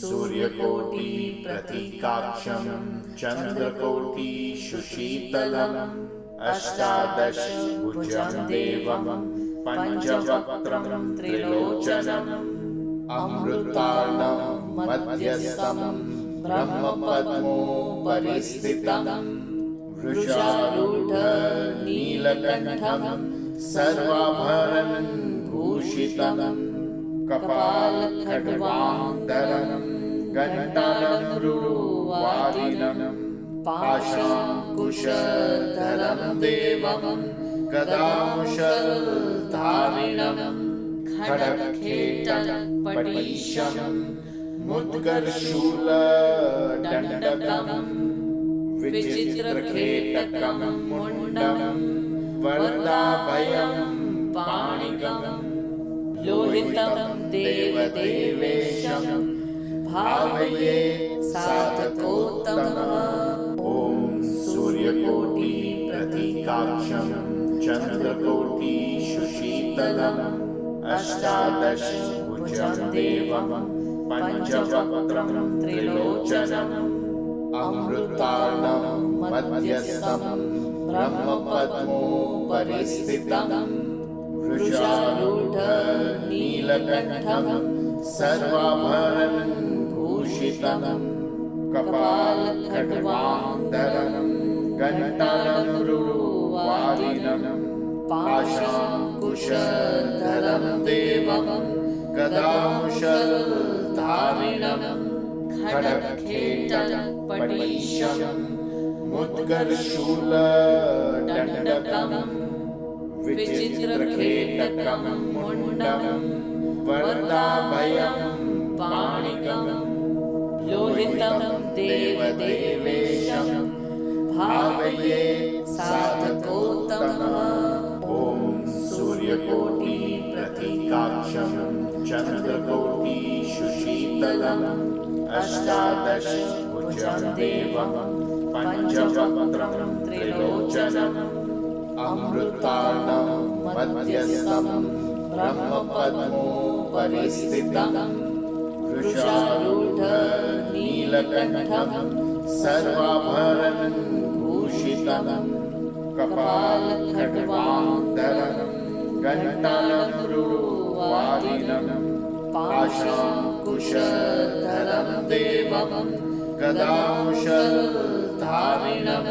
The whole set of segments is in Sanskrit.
सूर्यकोटि प्रतीकाक्षं चन्द्रकोटि सुशीतलम् अष्टादश भुजं देवं पंचवक्त्रं त्रिलोचनम् अमृतार्णव मध्यस्थं ब्रह्मपद्मोपरि स्थितं वृषारूढ नीलकण्ठं सर्वाभरणं भूषितं कपालखड्गान्तरं घण्टानमृवादिनं पाशाङ्कुशधरं देवं गदामुशलधारिणं खड्गखेटपटीशं मुद्गरशूलदण्डकं विचित्रखेटकं मुण्डं वरदाभयं पाणिकं लोहितं देवदेवेशं भावये साधकोत्तमम्। ॐ सूर्यकोटि प्रतीकाक्षं चन्द्रकोटि सुशीतलम् अष्टादश भुजं देवं पंचवक्त्रं त्रिलोचनम् अमृतार्णव मध्यस्थं ब्रह्मपद्मोपरि स्थितं वृषारूढ नीलकण्ठं सर्वाभरणं भूषितं कपालखड्गान्तरं घण्टानमृवादिनं पाशाङ्कुशधरं देवं गदामुशलधारिणं खड्गखेटपटीशं मुद्गरशूलदण्डकं विचित्रखेटकं मुण्डं वरदाभयं पाणिकं लोहितं देवदेवेशं भावये साधकोत्तमम्। ॐ सूर्यकोटि प्रतीकाक्षं चन्द्रकोटि सुशीतलम् अष्टादश भुजं देवं पंचवक्त्रं त्रिलोचनम् अमृतार्णव मध्यस्थं ब्रह्मपद्मोपरि स्थितं वृषारूढ नीलकण्ठं सर्वाभरणं भूषितं कपालखड्गान्तरं घण्टानमृवादिनं पाशाङ्कुशधरं देवं गदामुशलधारिणं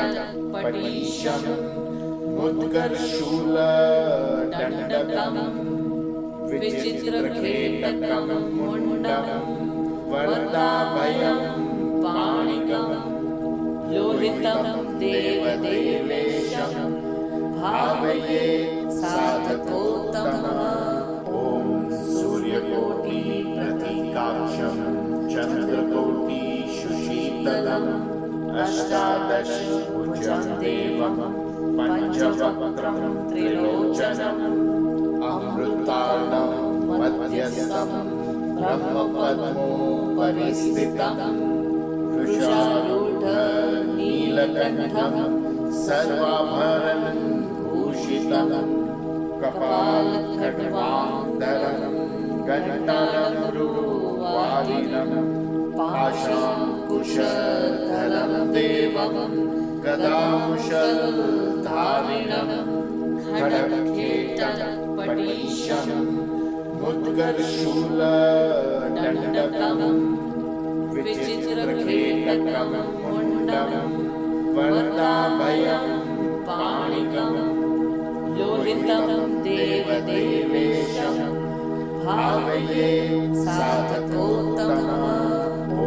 खड्गखेटपटीशं मुद्गरशूलदण्डकं विचित्रखेटकं मुण्डं वरदाभयं पाणिकं लोहितं देवदेवेशं भावये साधकोत्तमम्। ॐ सूर्यकोटि प्रतीकाक्षं चन्द्रकोटि सुशीतलम् अष्टादश भुजं देवं पंचवक्त्रं त्रिलोचनम् अमृतार्णव मध्यस्थं ब्रह्मपद्मोपरि स्थितं वृषारूढ नीलकण्ठं सर्वाभरणं भूषितं कपालखड्गान्तरं घण्टानमृवादिनं पाशाङ्कुशधरं देवं गदामुशलधारिणं खड्गखेटपटीशं मुद्गरशूलदण्डकं विचित्रखेटकं मुण्डं वरदाभयं पाणिकं लोहितं देवदेवेशं भावये साधकोत्तमम्। ॐ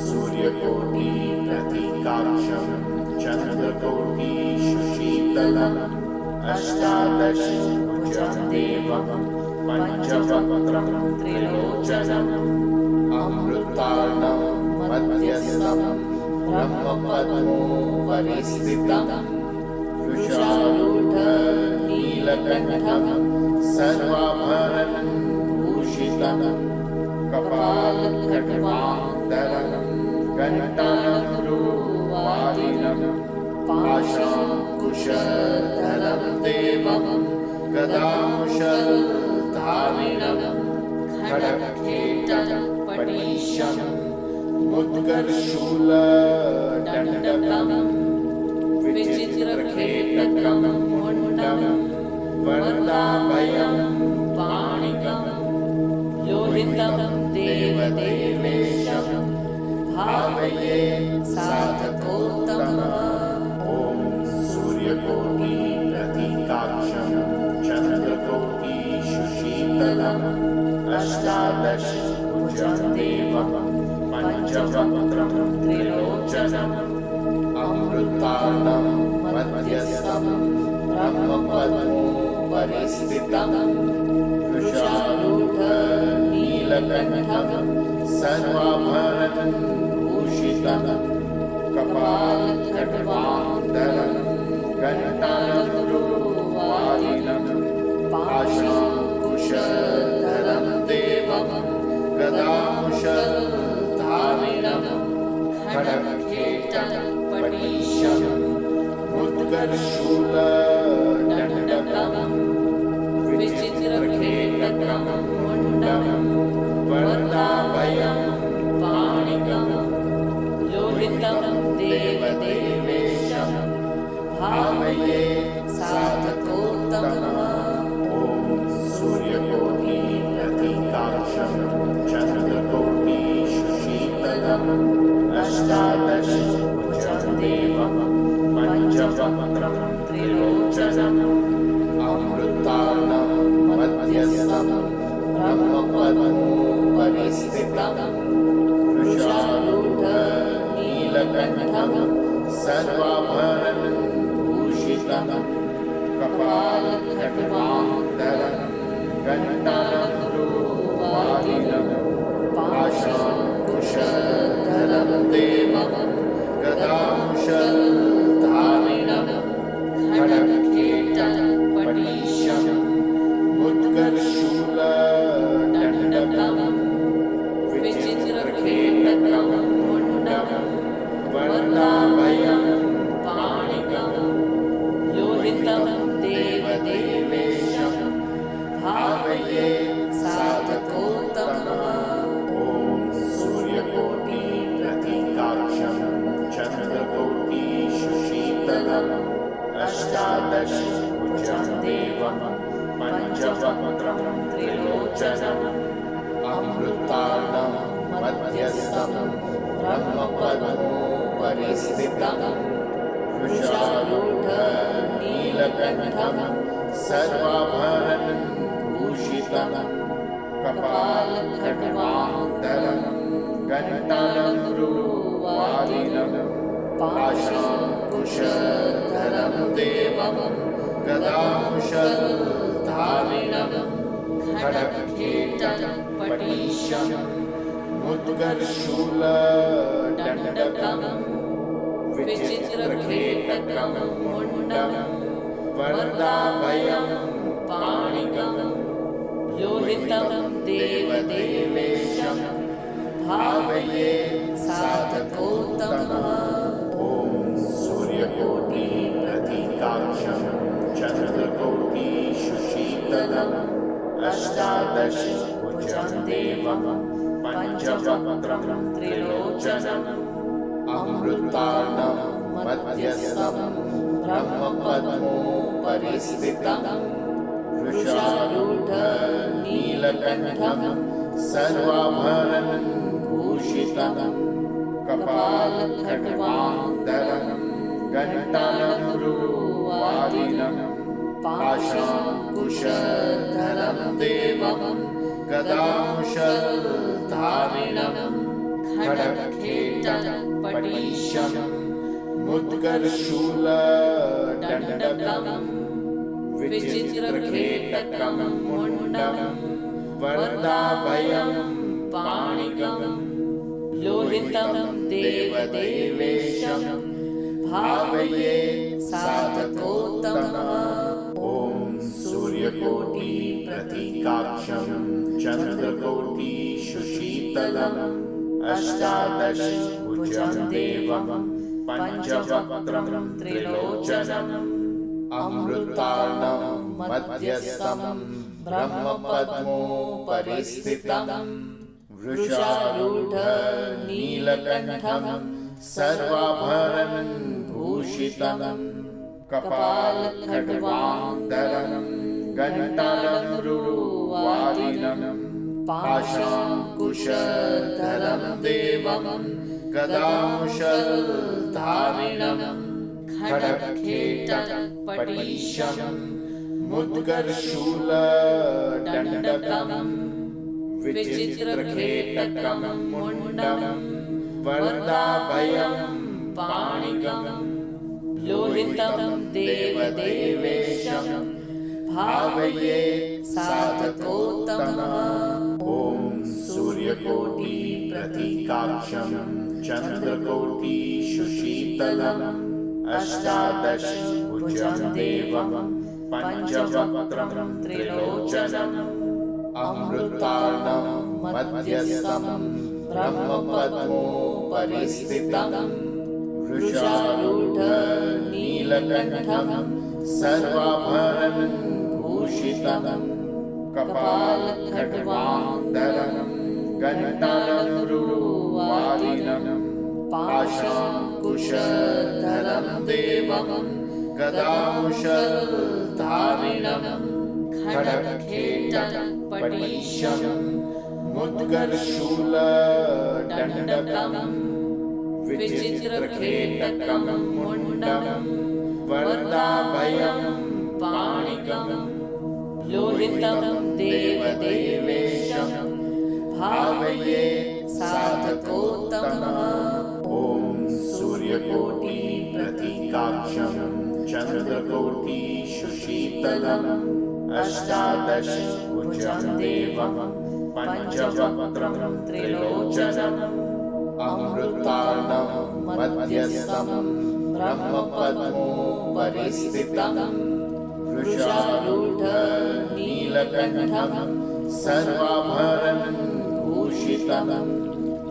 सूर्यकोटि प्रतीकाक्षं चन्द्रकोटि सुशीतलम् अष्टादश भुजं देवं पंचवक्त्रं त्रिलोचनम् अमृतार्णव मध्यस्थं ब्रह्मपद्मोपरि स्थितं वृषारूढ नीलकण्ठं सर्वाभरणं भूषितं कपालखड्गान्तरं घण्टानमृवादिनं पाशाङ्कुशधरं देवं गदामुशलधारिणं खड्गखेटपटीशं पटीशम् मुद्गरशूलदण्डकम् विचित्रखेटकम् मुण्डम् वरदाभयं पाणिकम् लोहितं देवदेवेशं भावये साधकोत्तमः। ॐ सूर्यकोटि प्रतीकाक्षं चन्द्रकोटि सुशीतलम् अष्टादशभुजं देवं पञ्चवक्त्रं त्रिलोचनम् अमृतार्णं मध्यस्थं ब्रह्मपद्मोपरि स्थितं वृषारूढं नीलकण्ठं सर्वाभरणं भूषितं कपालखड्गान्तरं घण्टानगुरुवादिनं पाशाङ्कुशधरं देवं गदामुशलधारिणं खड्गखेटं पटीशं मुद्गरशूलदण्डकम् विचित्रखेटकं मुण्डं वरदाभयं पाणिकम् लोहितं देवदेवेशं भावये साधकोत्तमः। ॐ सूर्यकोटि प्रतीकाक्षं चन्द्रकोटि सुशीतलम् अष्टादशभुजं देवं पञ्चवक्त्रं त्रिलोचनम् अमृतार्णं मध्यस्थं ब्रह्मपद्मोपरि स्थितं वृषारूढं नीलकण्ठं सर्वाभरणं भूषितं कपालखड्गान्तरं घण्टानगुरुवादिनं पाशाङ्कुशधरं देवं गदामुशलधारिणं खड्गखेटं पटीशं मुद्गरशूलदण्डकम् विचित्रखेटकं मुण्डं वरदाभयं पाणिकम् लोहितं देवदेवेशं भावये साधकोत्तमः। ॐ सूर्यकोटि प्रतीकाक्षं चन्द्रकोटि सुशीतलम् अष्टादशभुजं देवं पञ्चवक्त्रं त्रिलोचनम् अमृतार्णं मध्यस्थं ब्रह्मपद्मोपरि स्थितं वृषारूढं नीलकण्ठं सर्वाभरणं भूषितं कपालखड्गान्तरं घण्टानगुरुवादिनं पाशाङ्कुशधरं देवं गदामुशलधारिणं खड्गखेटं पटीशं मुद्गरशूलदण्डकम् विचित्रखेटकं मुण्डं वरदाभयं पाणिकम् लोहितं देवदेवेशं भावये साधकोत्तमः। ॐ सूर्यकोटि प्रतीकाक्षं चन्द्रकोटि सुशीतलम् अष्टादशभुजं देवं पञ्चवक्त्रं त्रिलोचनम् अमृतार्णं मध्यस्थं ब्रह्मपद्मोपरि स्थितं वृषारूढं नीलकण्ठं सर्वाभरणं भूषितं कपालखड्गान्तरं घण्टानगुरुवादिनं पाशाङ्कुशधरं देवं गदामुशलधारिणं खड्गखेटं पटीशं मुद्गरशूलदण्डकम् विचित्रखेटकं मुण्डं वरदाभयं पाणिकम् लोहितं देवदेवेशं भावये साधकोत्तमः। ॐ सूर्यकोटि प्रतीकाक्षं चन्द्रकोटि सुशीतलम् अष्टादशभुजं देवं पञ्चवक्त्रं त्रिलोचनम् अमृतार्णं मध्यस्थं ब्रह्मपद्मोपरि स्थितं वृषारूढ नीलकण्ठं सर्वाभरणं भूषितं कपालखड्गान्तरं घण्टारम्रुवादिनं पाशाङ्कुशधरं देवं गदामुशलधारिणं खड्गखेटपटीशं मुद्गरशूलदण्डकं विचित्रखेटकं मुण्डं वरदाभयं पाणिकं लोहितं देवदेवेशं भावये साधकोत्तमः। ॐ सूर्यकोटि प्रतीकाक्षं चन्द्रकोटिशुशीतलम् अष्टादशभुजं देवं पञ्चवक्त्रं त्रिलोचनम् अमृतार्णं मध्यस्थं ब्रह्मपद्मोपरिस्थितं वृषारूढ नीलकण्ठं सर्वाभरणं भूषितं कपालखड्गान्तरं घण्टारम्रुवादिनं पाशाङ्कुशधरं देवं गदामुशलधारिणं खड्गखेटपटीशं मुद्गरशूलदण्डकं विचित्रखेटकं मुण्डं वरदाभयं पाणिकं लोहितं देवदेवेशं भावये साधकोत्तमः। ॐ सूर्यकोटि प्रतीकाक्षं चन्द्रकोटिशुशीतलम् अष्टादशभुजं देवं पञ्चवक्त्रं त्रिलोचनम् अमृतार्णं मध्यस्थं ब्रह्मपद्मोपरिस्थितं वृषारूढ नीलकण्ठं सर्वाभरणं भूषितं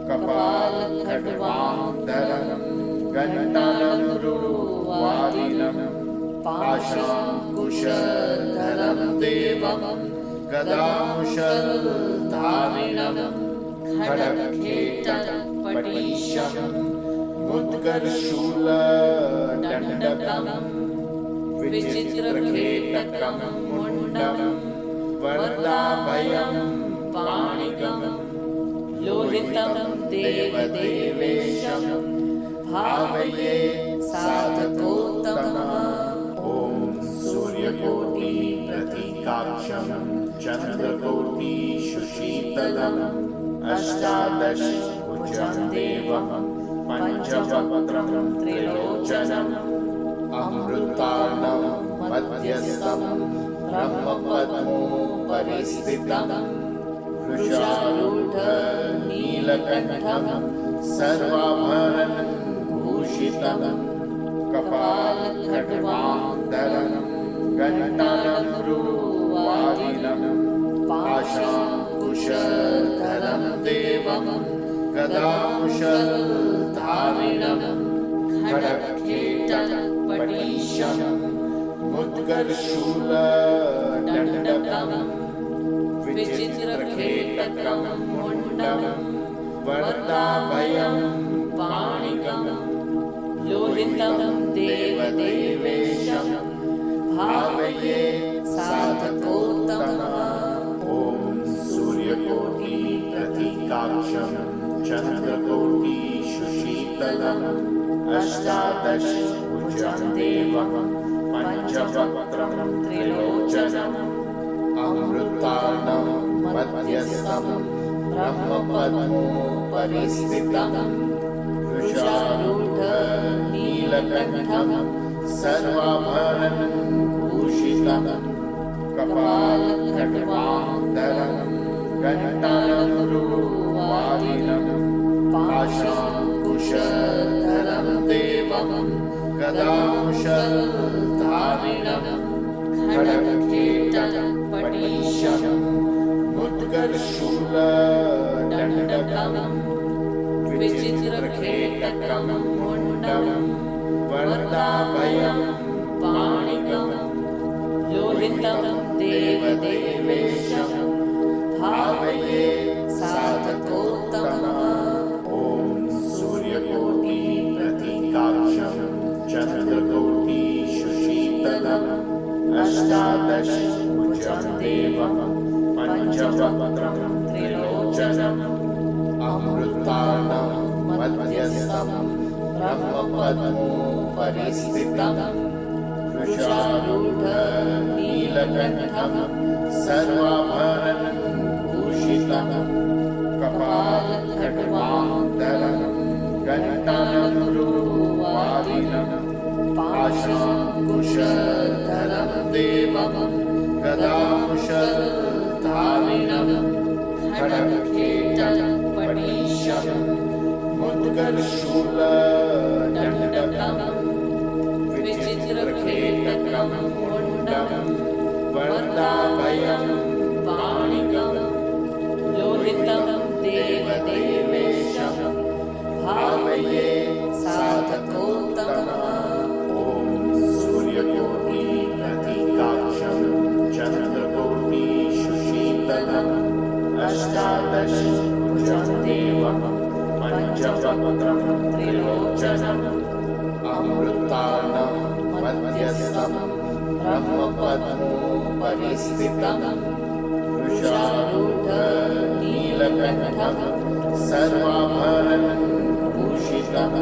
कपालखड्गान्तरं घण्टारम्रुवादिनं पाशाङ्कुशधरं देवं गदामुशलधारिणं खड्गखेटपटीशं मुद्गरशूलदण्डकं विचित्रखेटकं मुण्डं वरदाभयं पाणिकं लोहितं देवदेवेशं भावये साधकोत्तमः। ॐ सूर्यकोटि प्रतीकाक्षं चन्द्रकोटिशुशीतलम् अष्टादशभुजं देवं पञ्चवक्त्रं त्रिलोचनम् अमृतार्णं मध्यस्थं ब्रह्मपद्मोपरिस्थितं वृषारूढ नीलकण्ठं सर्वाभरणं भूषितं कपालखड्गान्तरं घण्टारम्रुवादिनं पाशाङ्कुशधरं देवं गदामुशलधारिणं खड्गखेटपटीशं मुद्गरशूलदण्डकं विचित्रखेटकं मुण्डं वरदाभयं पाणिकं लोहितं देवदेवेशं भावये साधकोत्तमः। ॐ सूर्यकोटि प्रतीकाक्षं चन्द्रकोटिशुशीतलम् अष्टादशभुजं देवं पञ्चवक्त्रं त्रिलोचनम् अमृतार्णं मध्यस्थं ब्रह्मपद्मोपरिस्थितं वृषारूढ नीलकण्ठं सर्वाभरणं भूषितं कपालखड्गान्तरं घण्टारम्रुवादिनं पाशाङ्कुशधरं देवं गदामुशलधारिणं खड्गखेटपटीशं मुद्गरशूलदण्डकं विचित्रखेटकं मुण्डं वरदाभयं पाणिकं लोहितं देवदेवेशं भावये साधको देवं पञ्चवक्त्रं त्रिलोचनम् अमृतार्णं मध्यस्थं ब्रह्मपद्मोपरिस्थितं वृषारूढं नीलकण्ठं सर्वाभरणं भूषितं कपालखड्गान्तरं घण्टानमरुवादिनं पाशाङ्कुशधरं देवं गदाकुशलधारिणं खड्गखेटपटीशं मुद्गरशूलदण्डकं विचित्रखेटकं मुण्डं वरदाभयं पाणिकं लोहितं देवदेवेशं भावये साधकोत्तमः। ॐ सूर्यकोटिप्रतीकाक्षं चन्द्रकोटिशुशीतलम् अष्टादशभुजं देवं पञ्चवक्त्रं त्रिलोचनम् अमृतार्णं मध्यस्थं ब्रह्मपद्मोपरिस्थितं वृषारूढं नीलकण्ठं सर्वाभरणं भूषितं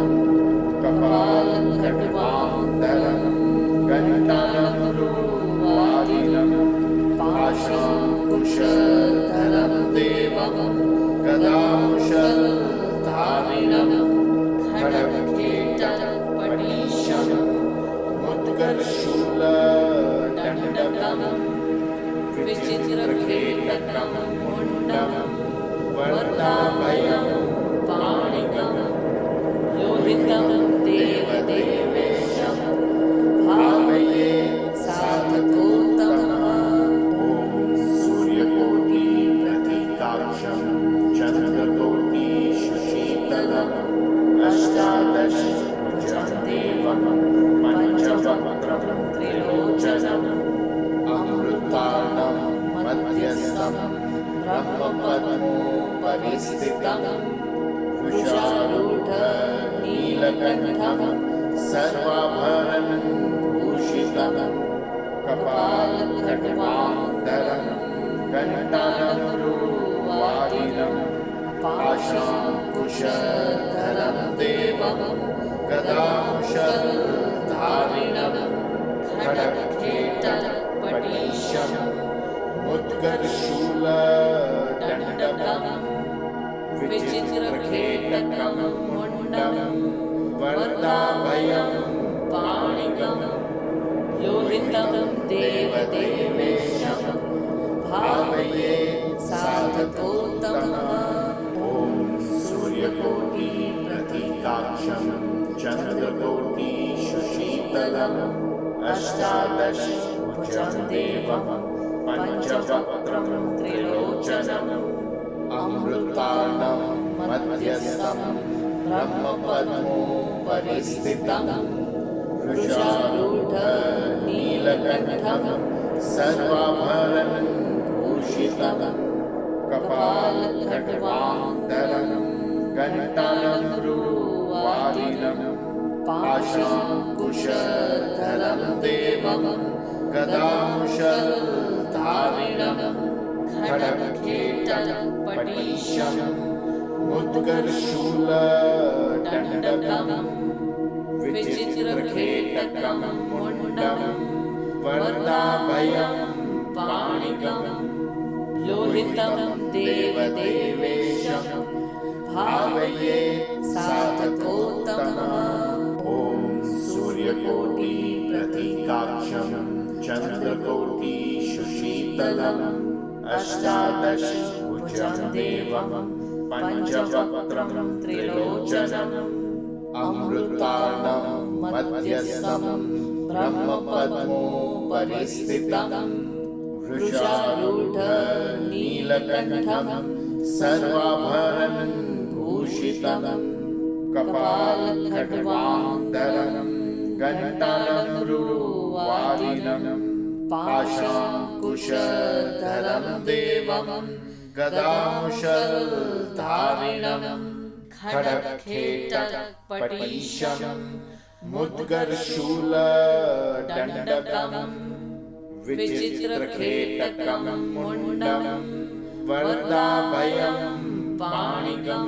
कपालखड्गान्तरं घण्टानमरुवादिनं पाशाङ्कुशधरं देवं गदाकुशलधारिणं खड्गखेटपटीशं मुद्गरशूलदण्डकं विचित्रखेटकं मुण्डं वरदाभयं पाणिकं लोहितं देवदेवेशं भावये साधकोत्तमः। ॐ सूर्यकोटिप्रतीकाक्षं चन्द्रकोटिशुशीतलम् अष्टादशभुजं देवं पञ्चवक्त्रं त्रिलोचनम् अमृतार्णं मध्यस्थं ब्रह्मपद्मोपरिस्थितं वृषारूढं नीलकण्ठं सर्वाभरणं भूषितं कपालखड्गान्तरं घण्टानमरुवादिनं पाशाङ्कुशधरं देवं गदाकुशलधारिणं खड्गखेटपटीशं मुद्गरशूलदण्डकं विचित्रखेटकं मुण्डं वरदाभयं पाणिकं लोहितं देवदेवेशं भावये साधकोत्तमः। ॐ सूर्यकोटिप्रतीकाक्षं चन्द्रकोटिशुशीतलम् अष्टादशभुजं देवं पञ्चवक्त्रं त्रिलोचनम् अमृतार्णं मध्यस्थं ब्रह्मपद्मोपरिस्थितं वृषारूढं नीलकण्ठं सर्वाभरणं भूषितं कपालखड्गान्तरं घण्टानमरुवादिनं पाशाङ्कुशधरं देवं गदाकुशलधारिणं खड्गखेटपटीशं मुद्गरशूलदण्डकं विचित्रखेटकं मुण्डं वरदाभयं पाणिकं लोहितं देवदेवेशं भावये साधकोत्तमः। ॐ सूर्यकोटिप्रतीकाक्षं चन्द्रकोटिशुशीतलम् अष्टादशभुजं देवं पञ्चवक्त्रं त्रिलोचनम् अमृतार्णं मध्यस्थं ब्रह्मपद्मोपरिस्थितं वृषारूढं नीलकण्ठं सर्वाभरणं भूषितं कपालखड्गान्तरं घण्टानमरुवादिनं पाशाङ्कुशधरं देवं गदाकुशलधारिणं खड्गखेटपटीशं मुद्गरशूलदण्डकं विचित्रखेटकं मुण्डं वरदाभयं पाणिकं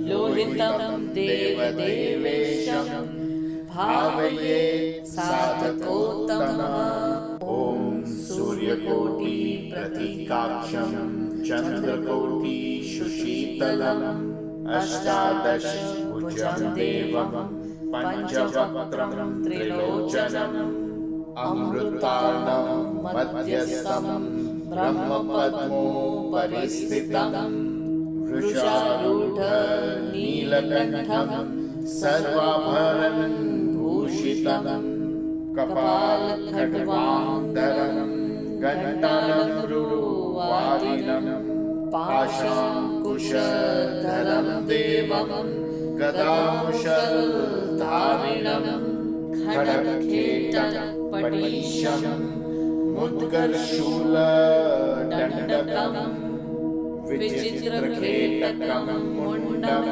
लोहितं देवदेवेशं भावये साधकोत्तमः। ॐ सूर्यकोटि प्रतीकाक्षं चन्द्रकोटि सुशीतलम् अष्टादशभुजं देवं पंचवक्त्रं त्रिलोचनम् अमृतार्णं मध्यस्थं ब्रह्मपद्मोपरिस्थितं वृषारूढ नीलकण्ठं सर्वाभरणभूषितं कपालखड्गान्तरं घण्टानमरुवादिनं पाशाङ्कुशधरं देवं गदामुशलधारिणं खड्गखेटपटीशं मुद्गरशूलदण्डकं विचित्रखेटकं मुण्डं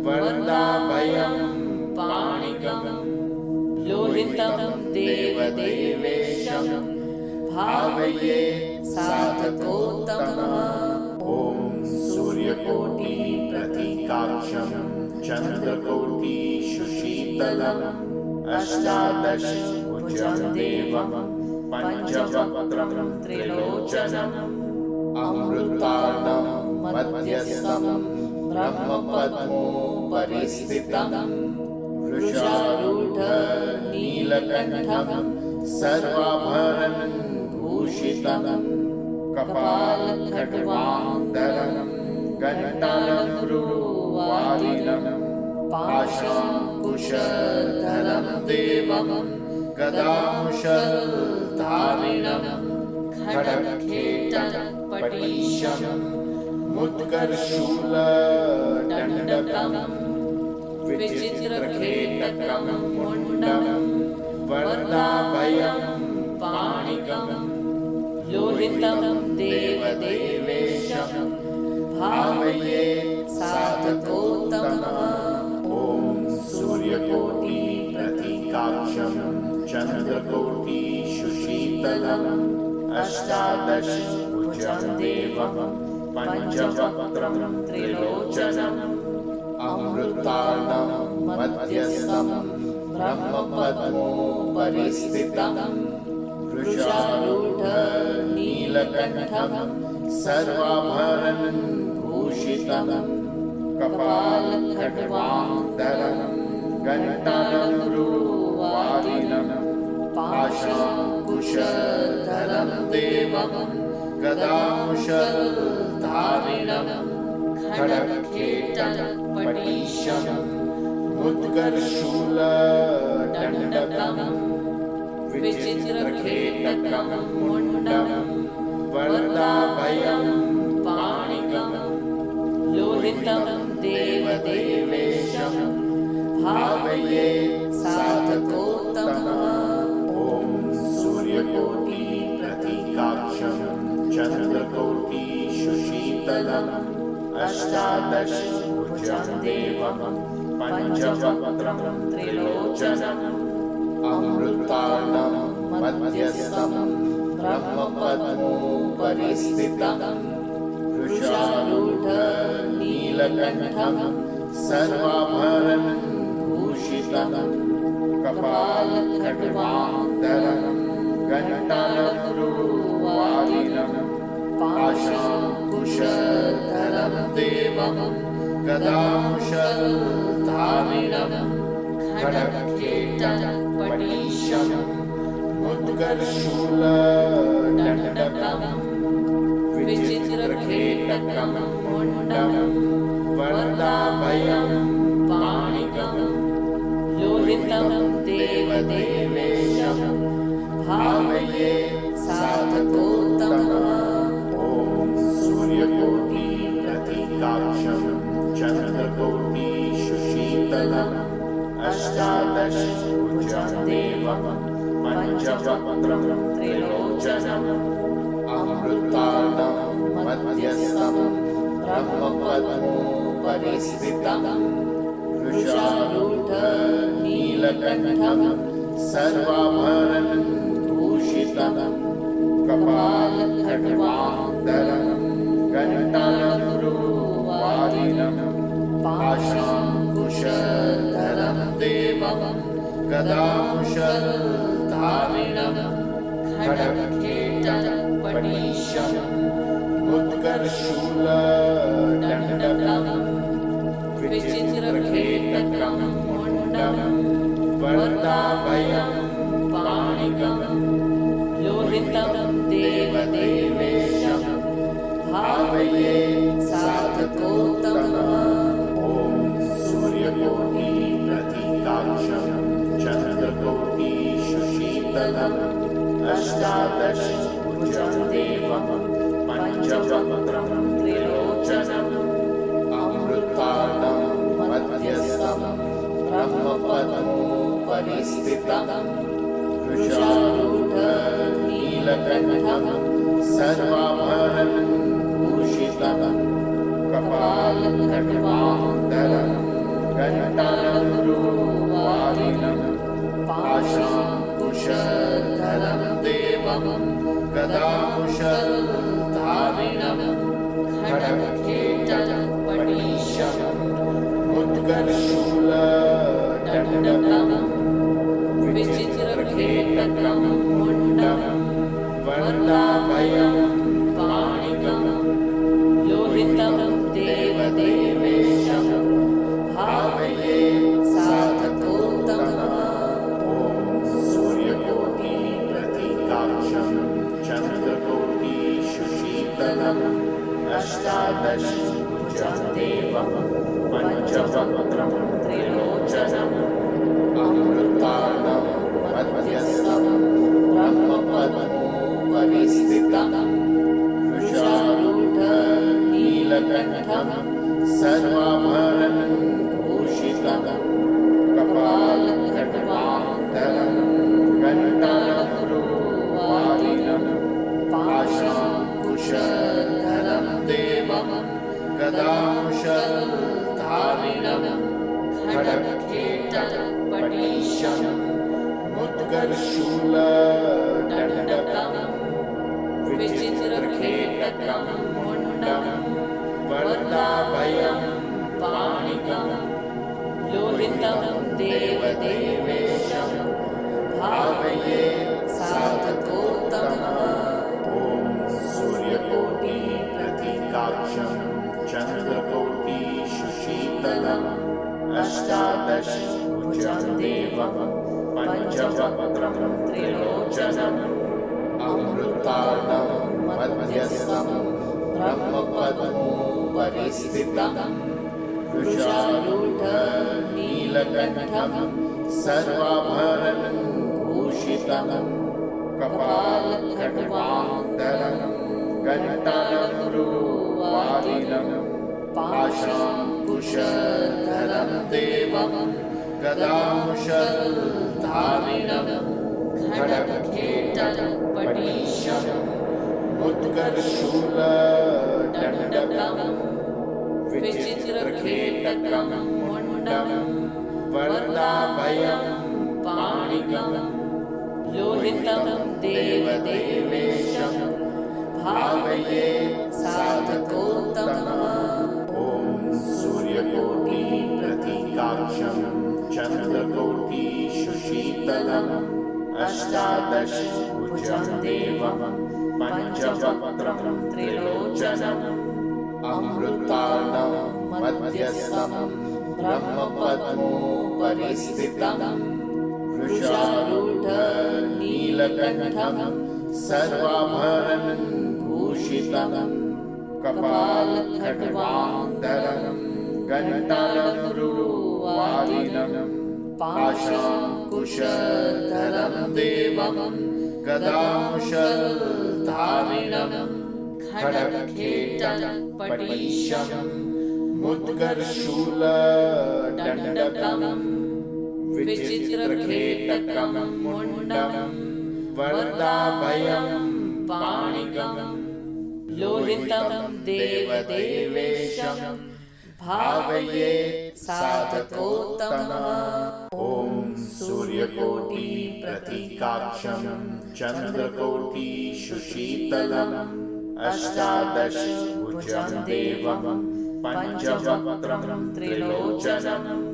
वरदाभयं पाणिकं लोहितं देवदेवेशं भावये साधकोत्तमः। ॐ सूर्यकोटि प्रतीकाक्षं चन्द्रकोटि सुशीतलम् अष्टादशभुजं देवं पंचवक्त्रं त्रिलोचनम् अमृतार्णं मध्यस्थं ब्रह्मपद्मोपरिस्थितं वृषारूढ नीलकण्ठं सर्वाभरणभूषितं कपालखड्गान्तरं घण्टानमरुवादिनं पाशाङ्कुशधरं देवं गदामुशलधारिणं खड्गखेटपटीशं मुद्गरशूलदण्डकं विचित्रखेटकं मुण्डं वरदाभयं पाणिकं लोहितं देवदेवेशं भावये साधकोत्तमः। ॐ सूर्यकोटि प्रतीकाक्षं चन्द्रकोटि सुशीतलम् अष्टादशभुजं देवं पंचवक्त्रं त्रिलोचनम् अमृतार्णं मध्यस्थं ब्रह्मपद्मोपरिस्थितं वृषारूढ नीलकण्ठं सर्वाभरणभूषितं कपालखड्गान्तरं घण्टानमरुवादिनं पाशाङ्कुशधरं देवं गदामुशलधारिणं खड्गखेटपटीशं मुद्गरशूलदण्डकं विचित्रखेटकं मुण्डं वरदाभयं पाणिकं लोहितं देवदेवेशं भावये साधकोत्तमः। ॐ सूर्यकोटि प्रतीकाक्षं चन्द्रकोटि सुशीतलम् अष्टादशभुजं देवं पंचवक्त्रं त्रिलोचनम् अमृतार्णं मध्यस्थं ब्रह्मपद्मोपरिस्थितं वृषारूढ नीलकण्ठं सर्वाभरणभूषितं कपालखड्गान्तरं घण्टानमरुवादिनं पाशाङ्कुशधरं देवं गदामुशलधारिणं खड्गखेटपटीशं मुद्गरशूलदण्डकं विचित्रखेटकं मुण्डं वरदाभयं पाणिकं लोहितं देवदेवेशं भावये साधकोत्तमः। ॐ सूर्यकोटि प्रतीकाक्षं चन्द्रकोटि सुशीतलम् अष्टादशभुजं देवं पंचवक्त्रं त्रिलोचनम् अमृतार्णं मध्यस्थं ब्रह्मपद्मोपरिस्थितं वृषारूढ नीलकण्ठं सर्वाभरणभूषितं परिस्थितं कपालखड्वान्तरं घण्टानगुरुवादिनं पाशाङ्कुशधरं देवं गदाकुशलधारिणं खड्गखेटपटीशम् उत्कर्षूलदण्डकं विचित्रखेटकं मुण्डं वरदाभयं पाणिकं लोहितं देवदेवेशं भावये साधकोत्तमम्। ॐ सूर्यकोटिप्रतीकाक्षं चन्द्रकोटिशुशीतलम् अष्टादशभुजं देवं पञ्चवक्त्रं त्रिलोचनम् अमृतार्णं मध्यस्थं ब्रह्मपद्मोपरिस्थितं वृषारूढनीलकण्ठं सर्वाभरणभूषितं कपालखड्वान्तरं घण्टानगुरुवादिनं पाशाङ्कुशधरं देवं गदाकुशलधारिणं खड्गखेटपटीशम् उत्कर्षूलदण्डकं विचित्रखेटकं मुण्डं वरदाभयं पाणिकं लोहितं देवदेवेशं भावये साधकोत्तमम्। ॐ सूर्यकोटिप्रतीकाक्षं चन्द्रकोटिशुशीतलम् अष्टादशभुजं देवं पञ्चवक्त्रं त्रिलोचनम् अमृतार्णं मध्यस्थं ब्रह्मपद्मोपरिस्थितं वृषारूढनीलकण्ठं सर्वाभरणभूषितं कपालखड्वान्तरं घण्टानगुरुवादिनं पाशाङ्कुशधरं देवं गदाकुशलधारिणं खड्गखेटपटीशम् उत्कर्षूलदण्डकं विचित्रखेटकं मुण्डं वरदाभयं पाणिकं लोहितं देवदेवेशं भावये साधकोत्तमम्। ॐ सूर्यकोटिप्रतीकाक्षं चन्द्रकोटिशुशीतलम् अष्टादशभुजं देवं पञ्चवक्त्रं त्रिलोचनम् अमृतार्णं मध्यस्थं ब्रह्मपद्मोपरिस्थितं वृषारूढनीलकण्ठं सर्वाभरणभूषितं कपालखड्वान्तरं घण्टानगुरुवादिनं पाशाङ्कुशधरं देवं गदाकुशलधारिणं खड्गखेटपटीशम् उत्कर्षूलदण्डकं विचित्रखेटकं मुण्डं वरदाभयं पाणिकं लोहितं देवदेवेशं भावये साधकोत्तमम्। ॐ सूर्यकोटिप्रतीकाक्षं चन्द्रकोटिशुशीतलम् अष्टादशभुजं देवं पञ्चवक्त्रं त्रिलोचनम् अमृतार्णं मध्यस्थं ब्रह्मपद्मोपरिस्थितं वृषारूढनीलकण्ठं सर्वाभरणभूषितं कपालखड्वान्तरं घण्टानगुरुवादिनं पाशाङ्कुशधरं देवं गदाकुशलधारिणं खड्गखेटपटीशम् उत्कर्षूलदण्डकं विचित्रखेटकं मुण्डं वरदाभयं पाणिकं लोहितं देवदेवेशं भावये साधकोत्तमम्। ॐ सूर्यकोटि प्रतीकाक्षं चन्द्रकोटि सुशीतलम् अष्टादश भुजं देवं पंचवक्त्रं त्रिलोचनम्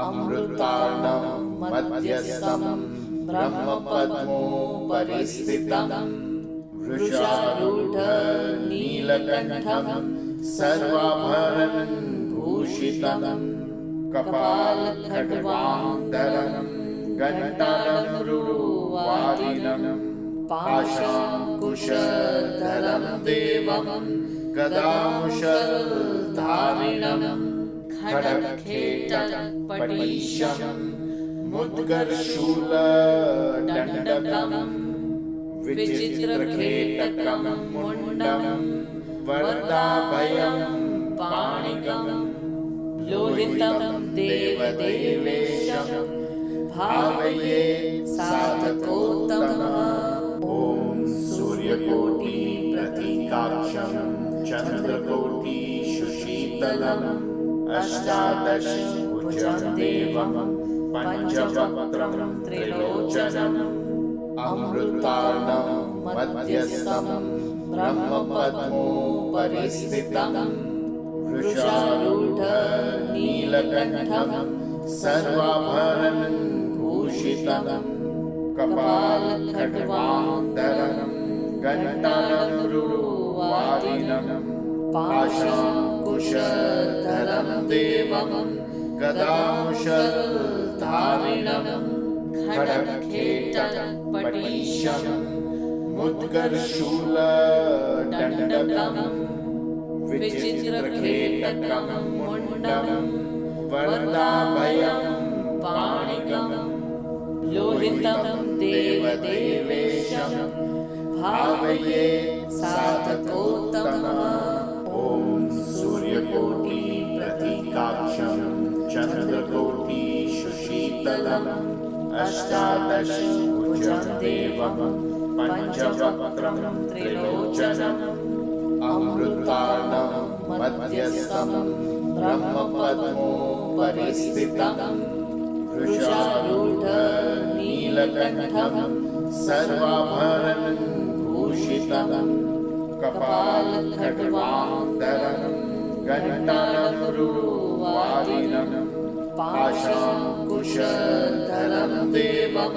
अमृतार्णव मध्यस्थं ब्रह्मपद्मोपरिस्थितं वृषारूढ नीलकण्ठं सर्वाभरणं भूषितं कपालखड्गान्तरं घण्टानमरुवादिनं पाशाङ्कुशधरं देवं गदामुशलधारिणं खड्गखेटपटीशं मुद्गरशूलदण्डकं विचित्रखेटकं मुण्डं वरदाभयं पाणिकं लोहितं देवदेवेशं भावये साधकोत्तमः। ॐ सूर्यकोटि प्रतीकाक्षं चन्द्रकोटि सुशीतलम् अष्टादश भुजं देवं पंचवक्त्रं त्रिलोचनम् अमृतार्णव मध्यस्थं ब्रह्मपद्मोपरिस्थितं वृषारूढ नीलकण्ठं सर्वाभरणं भूषितं कपालखड्गान्तरं घण्टानमरुवादिनं पाशाङ्कुशधरं देवं गदामुशलधारिणं खड्गखेटपटीशं मुद्गरशूलदण्डकं विचित्रखेटकं मुण्डं वरदाभयं पाणिकं लोहितं देवदेवेशं भावये साधकोत्तमः। ॐ सूर्यकोटि प्रतीकाक्षं चन्द्रकोटि सुशीतलम् अष्टादश भुजं देवं पंचवक्त्रं त्रिलोचनम् अमृतार्णव मध्यस्थं ब्रह्मपद्मोपरिस्थितं वृषारूढ नीलकण्ठं सर्वाभरणं भूषितं कपालखड्गान्तरं घण्टानमरुवादिनं पाशाङ्कुशधरं देवं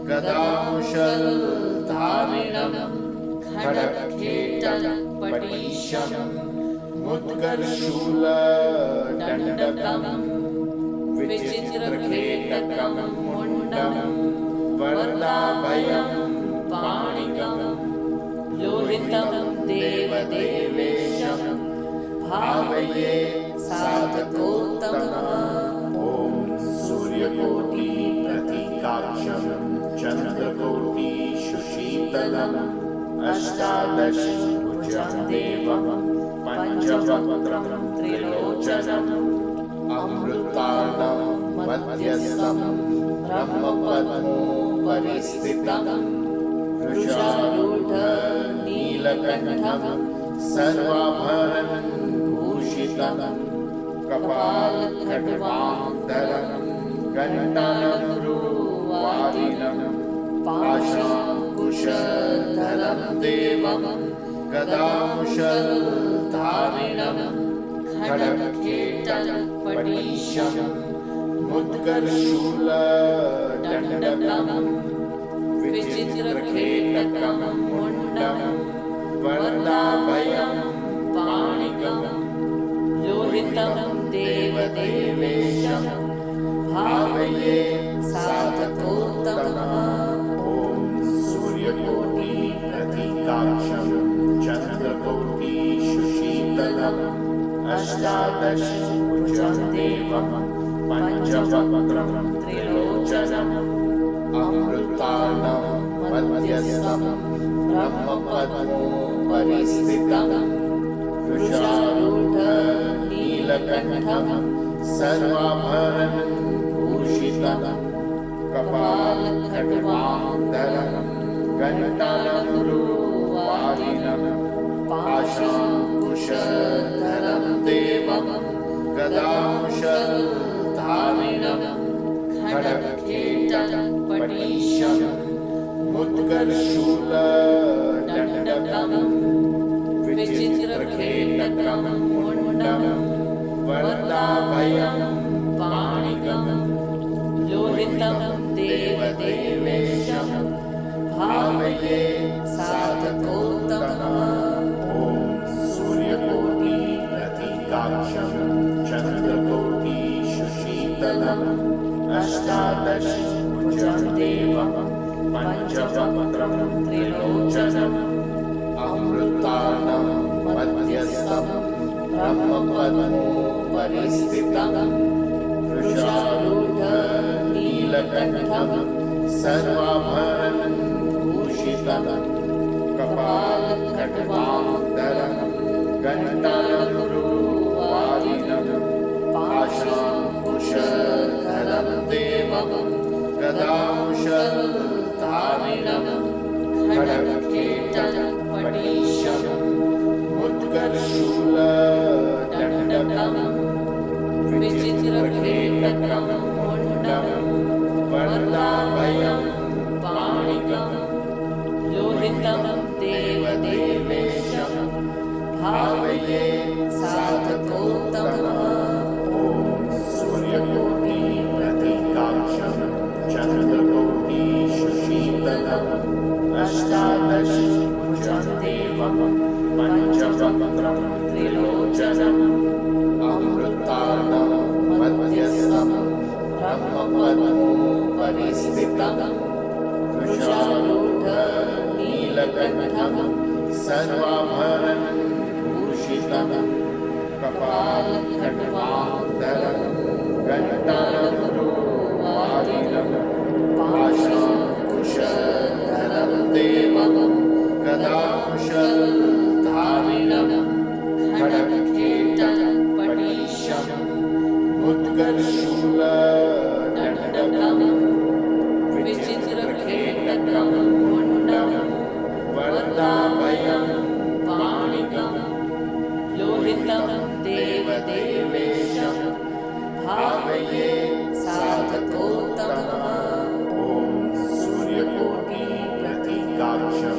गदामुशलधारिणं खड्गखेटपटीशं मुद्गरशूलदण्डकं विचित्रखेटकं मुण्डं वरदाभयं पाणिकं लोहितं देवदेवेशं भावये साधकोत्तमः। ॐ सूर्यकोटि प्रतीकाक्षं चन्द्रकोटि सुशीतलम् अष्टादश भुजं देवं पंचवक्त्रं त्रिलोचनम् अमृतार्णव मध्यस्थं ब्रह्मपद्मोपरिस्थितं वृषारूढ नीलकण्ठं सर्वाभरणं भूषितं कपालखड्गान्तरं घण्टानमरुवादिनं पाशाङ्कुशधरं देवं गदामुशलधारिणं खड्गखेटपटीशं मुद्गरशूलदण्डकं विचित्रखेटकं मुण्डं वरदाभयं पाणिकं लोहितं देवदेवेशं भावये साधकोत्तमः। ॐ सूर्यकोटि प्रतीकाक्षं चन्द्रकोटि सुशीतलम् अष्टादश भुजं देवं पंचवक्त्रं त्रिलोचनम् अमृतार्णव मध्यस्थं ब्रह्मपद्मोपरिस्थितं वृषारूढ नीलकण्ठं सर्वाभरणं भूषितं कपालखड्गान्तरं घण्टानमरुवादिनं पाशाङ्कुशधरं देवं गदामुशलधारिणं खड्गखेटपटीशं मुद्गरशूलदण्डकं विचित्रखेटकं मुण्डं वरदाभयं पाणिकं लोहितं देवदेवेशं भावये साधकोत्तमम्। ॐ सूर्यकोटिप्रतीकाक्षं चन्द्रकोटिशुशीतलम् अष्टादशभुजं देवं पञ्चवक्त्रं त्रिलोचनम् अमृतार्णं मध्यस्थं ब्रह्मपद्मोपरि स्थितं वृषारूढं नीलकण्ठं सर्वाभरणं भूषितं कपालखड्गाधरं घण्टारुवादिनं पाशाङ्कुशधरं देवं गदांशधारिणं खड्गखेटपटीशं मुद्गरशूलदण्डकं विचित्रखेटकं मुण्डं वरदाभयं पाणिकं लोहितं देवदेवेशं भावये साधकोत्तमम्। ॐ सूर्यकोटिप्रतीकाक्षं चन्द्रकोटिशुशीतलम् अष्टादशभुजं देवं पञ्चवक्त्रं त्रिलोचनम् अमृतार्णं मध्यस्थं ब्रह्मपद्मोपरि स्थितं वृषारूढं नीलकण्ठं सर्वाभरणं भूषितं कपालखड्गाधरं घण्टारुवादिनं पाशाङ्कुशधरं देवं गदांशधारिणं खड्गखेटपटीशं मुद्गरशूलदण्डकं विचित्रखेटकं मुण्डं वरदाभयं पाणिकं लोहितं देवदेवेशं भावये साधकोत्तमम्। ॐ सूर्यकोटिप्रतीकाक्षं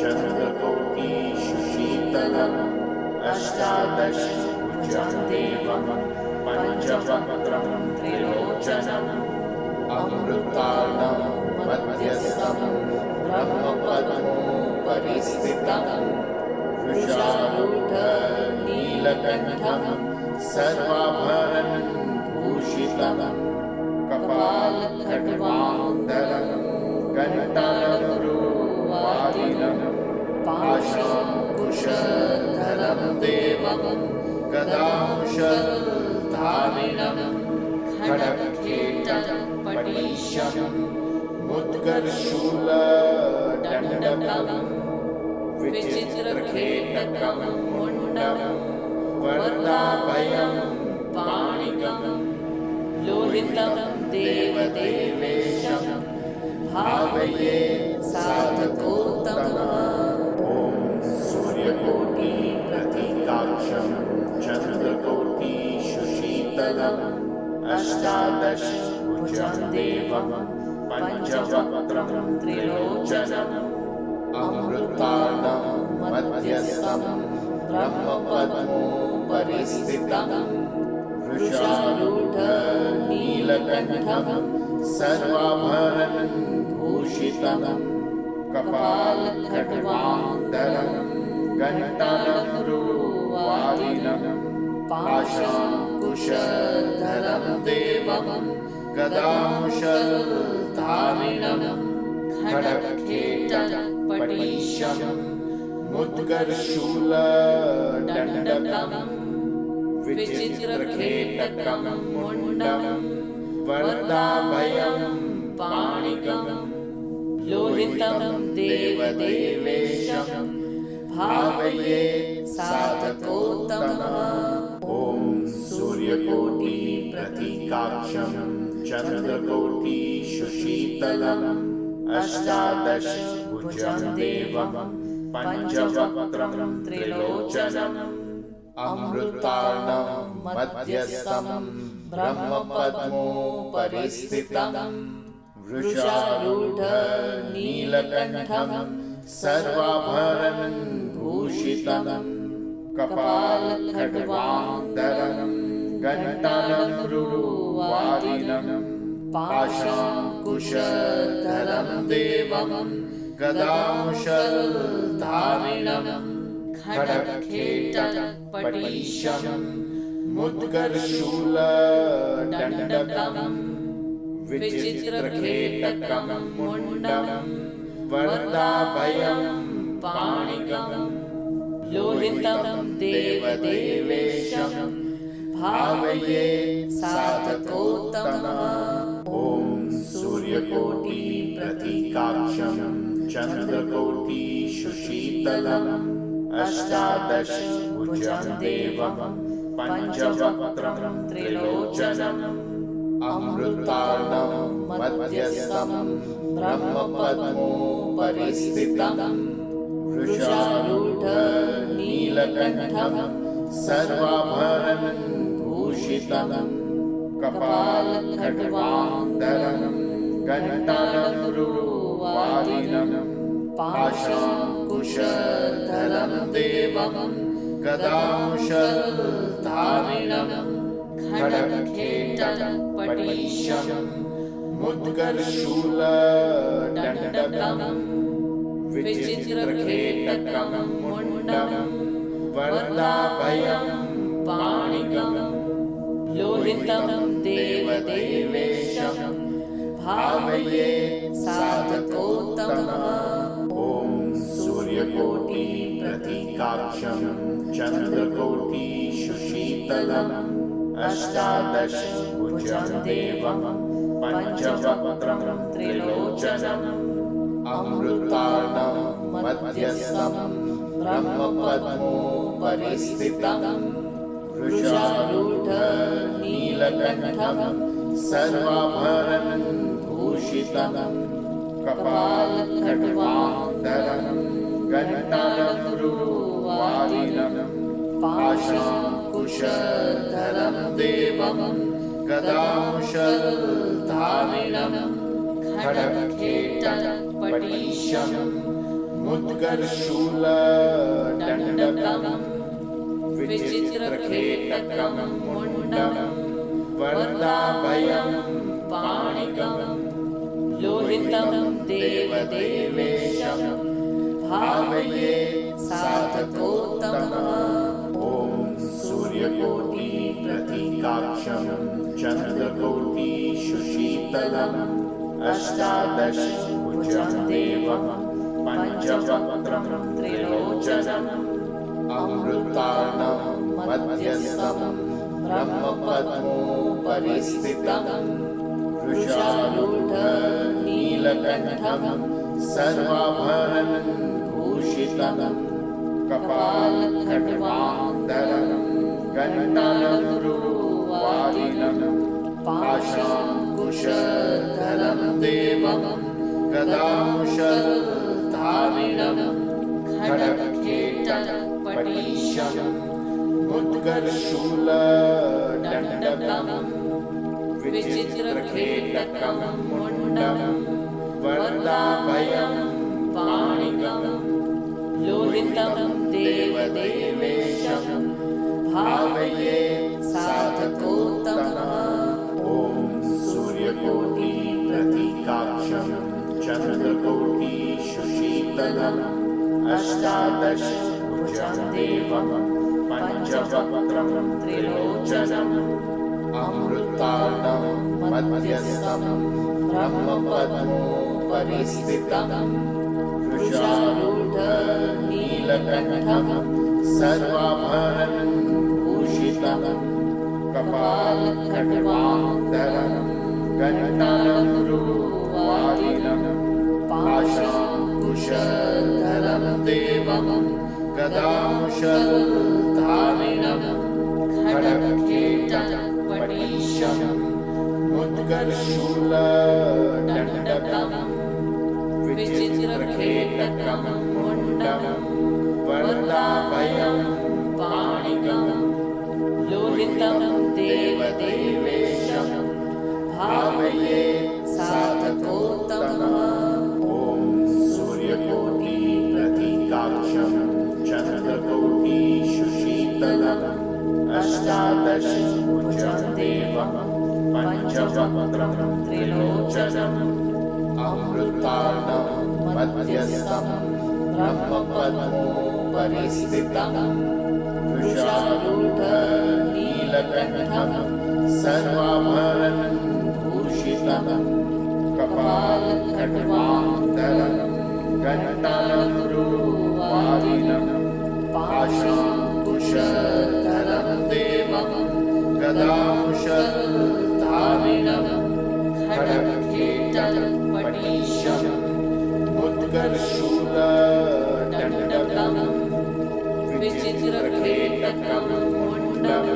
चन्द्रकोटिशुशीतलम् अष्टादशभुजं देवं पञ्चवक्त्रं त्रिलोचनम् अमृतार्णं मध्यस्थं ब्रह्मपद्मोपरि स्थितं वृषारूढं नीलकण्ठं सर्वाभरणं भूषितं कपालखड्गाधरं घण्टारुवादिनं पाशाङ्कुशधरं देवं गदांशधारिणं खड्गखेटपटीशं मुद्गरशूलदण्डकं विचित्रखेटकं मुण्डं वरदाभयं पाणिकं लोहितं देवदेवेशं भावये साधकोत्तमम्। ॐ सूर्यकोटिप्रतीकाक्षं चन्द्रकोटिशुशीतलम् अष्टादशभुजं देवं पञ्चवक्त्रं त्रिलोचनम् अमृतार्णं मध्यस्थं ब्रह्मपद्मोपरि स्थितं वृषारूढं नीलकण्ठं सर्वाभरणं भूषितं कपालखड्गाधरं घण्टारुवादिनं पाशाङ्कुशधरं देवं गदांशधारिणं खड्गखेटपटीशं मुद्गरशूलदण्डकं विचित्रखेटकं मुण्डं वरदाभयं पाणिकं लोहितं देवदेवेशं भावये साधकोत्तमम्। ॐ सूर्यकोटिप्रतीकाक्षं चन्द्रकोटिशुशीतलम् अष्टादशभुजं देवं पञ्चवक्त्रं त्रिलोचनम् अमृतार्णं मध्यस्थं ब्रह्मपद्मोपरि स्थितं वृषारूढ नीलकण्ठं सर्वाभरणं भूषितं कपालखड्गान्तरं घण्टानमरुवादिनं पाशाङ्कुशधरं देवं गदामुशलधारिणं खड्गखेटपटीशं मुद्गरशूलदण्डकं विचित्रखेटकं मुण्डं वरदाभयं पाणिकं लोहितं देवदेवेशं भावये साधकोत्तमः। ॐ सूर्यकोटि प्रतीकाक्षं चन्द्रकोटिशुशीतलम् अष्टादशभुजं देवं पंचवक्त्रं त्रिलोचनम् अमृतार्णं मध्यस्थं ब्रह्मपद्मोपरिस्थितं वृषारूढ नीलकण्ठं सर्वाभरणं भूषितं कपालखड्गान्तरं घण्टानमरुवादिनं पाशाङ्कुशधरं देवं गदामुशलधारिणं खड्गखेटपटीशं मुद्गरशूलदण्डकं विचित्रखेटकं मुण्डं वरदाभयं पाणिकं लोहितं देवदेवेशं भावये साधकोत्तमः। ॐ सूर्यकोटि प्रतीकाक्षं चन्द्रकोटिशुशीतलम् अष्टादशभुजं देवं पंचवक्त्रं त्रिलोचनम् अमृतार्णं मध्यस्थं ब्रह्मपद्मोपरिस्थितं वृषारूढ नीलकण्ठं सर्वाभरणं भूषितं कपालखड्गान्तरं घण्टानमरुवादिनं पाशाङ्कुशधरं देवं गदामुशलधारिणं खड्गखेटपटीशं मुद्गरशूलदण्डकं विचित्रखेटकं मुण्डं वरदाभयं पाणिकं लोहितं देवदेवेशं भावये साधकोत्तमः। ॐ सूर्यकोटि प्रतीकाक्षं चन्द्रकोटिशुशीतलम् अष्टादशभुजं देवं पंचवक्त्रं त्रिलोचनम् अमृतार्णं मध्यस्थं ब्रह्मपद्मोपरिस्थितं वृषारूढ नीलकण्ठं सर्वाभरणं भूषितं कपालखड्गान्तरं घण्टानमरुवादिनं पाशाङ्कुशधरं देवं गदामुशलधारिणं खड्गखेटपटीशं मुद्गरशूलदण्डकं विचित्रखेटकं मुण्डं वरदाभयं पाणिकं लोहितं देवदेवेशं भावये साधकोत्तमः। ॐ सूर्यकोटि प्रतीकाक्षं चन्द्रकोटिशुशीतलम् अष्टादशभुजं देवं पंचवक्त्रं त्रिलोचनम् अमृतार्णं मध्यस्थं ब्रह्मपद्मोपरिस्थितं वृषारूढ नीलकण्ठं सर्वाभरणं भूषितं कपालखड्गान्तरं घण्टानमरुवादिनं पाशाङ्कुशधरं देवं गदामुशलधारिणं खड्गखेटपटीशं मुद्गरशूलदण्डकं विचित्रखेटकं मुण्डं वरदाभयं पाणिकं लोहितं देवदेवेशं भावये साधकोत्तमः। ॐ सूर्यकोटि प्रतीकाक्षं चन्द्रकोटि सुशीतलम् अष्टादश भुजं देवं पञ्चवक्त्रं त्रिलोचनम् अमृतार्णं मध्यस्थं ब्रह्मपद्मोपरिस्थितं वृषारूढं नीलकण्ठं सर्वाभरणं भूषितं कपालखड्गान्तरं घण्टानगुरुवारिणं पाशाङ्कुशधरं देवं गदाकुशलधारिणं खड्गखेटपटीशम् उत्कर्षूलदण्डकं विचित्रखेटकं मुण्डं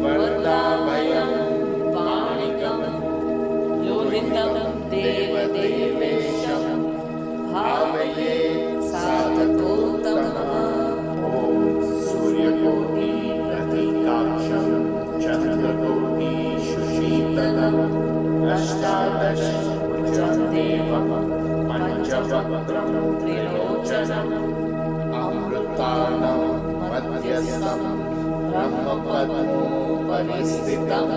वरदाभयं पाणिकं लोहितं देवदेवेशं भावये साधकोत्तमः। ॐ सूर्यकोटि प्रतीकाक्षं चन्द्रकोटि सुशीतलम् अष्टादश भुजं देवं पञ्चवक्त्रं त्रिलोचनम् अमृतार्णं मध्यस्थं ब्रह्मपद्मोपरिस्थितं